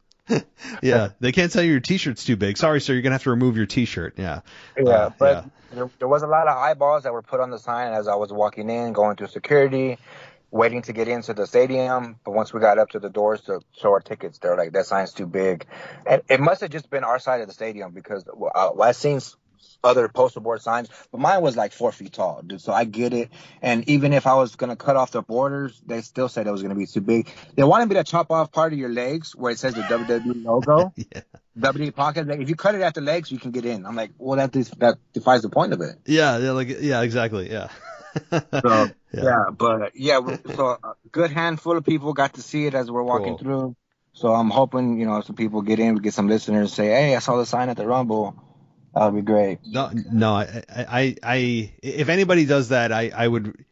Yeah, they can't tell you your T-shirt's too big. Sorry, sir, you're gonna have to remove your T-shirt. Yeah. Yeah, but there was a lot of eyeballs that were put on the sign as I was walking in, going through security, waiting to get into the stadium. But once we got up to the doors to show our tickets, they're like, that sign's too big. And it must have just been our side of the stadium, because I've seen other poster board signs, but mine was like 4 feet tall, dude. So I get it. And even if I was going to cut off the borders, they still said it was going to be too big. They wanted me to chop off part of your legs where it says the WWE logo. Yeah. WWE podcast. Like, if you cut it at the legs, you can get in. I'm like, well, that defies the point of it. Yeah, exactly. Yeah. So, so a good handful of people got to see it as we're walking through. So I'm hoping, some people get in, we get some listeners say, hey, I saw the sign at the Rumble. That would be great. No, I if anybody does that, I would,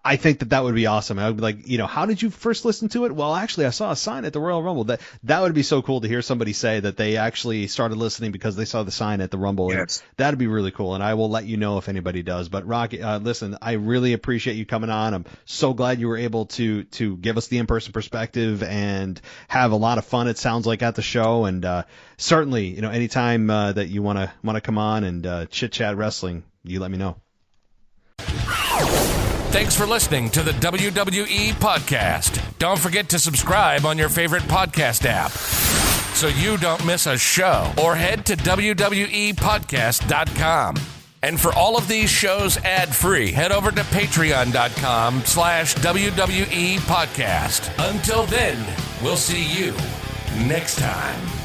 I think that would be awesome. I would be like, how did you first listen to it? Well, actually, I saw a sign at the Royal Rumble. That would be so cool to hear somebody say that they actually started listening because they saw the sign at the Rumble. Yes. That'd be really cool. And I will let you know if anybody does. But Rocky, listen, I really appreciate you coming on. I'm so glad you were able to give us the in-person perspective and have a lot of fun, it sounds like, at the show. And certainly, anytime that you want to come on and chit chat wrestling, you let me know. Thanks for listening to the WWE Podcast. Don't forget to subscribe on your favorite podcast app so you don't miss a show, or head to WWEpodcast.com. And for all of these shows ad-free, head over to patreon.com/WWE Podcast. Until then, we'll see you next time.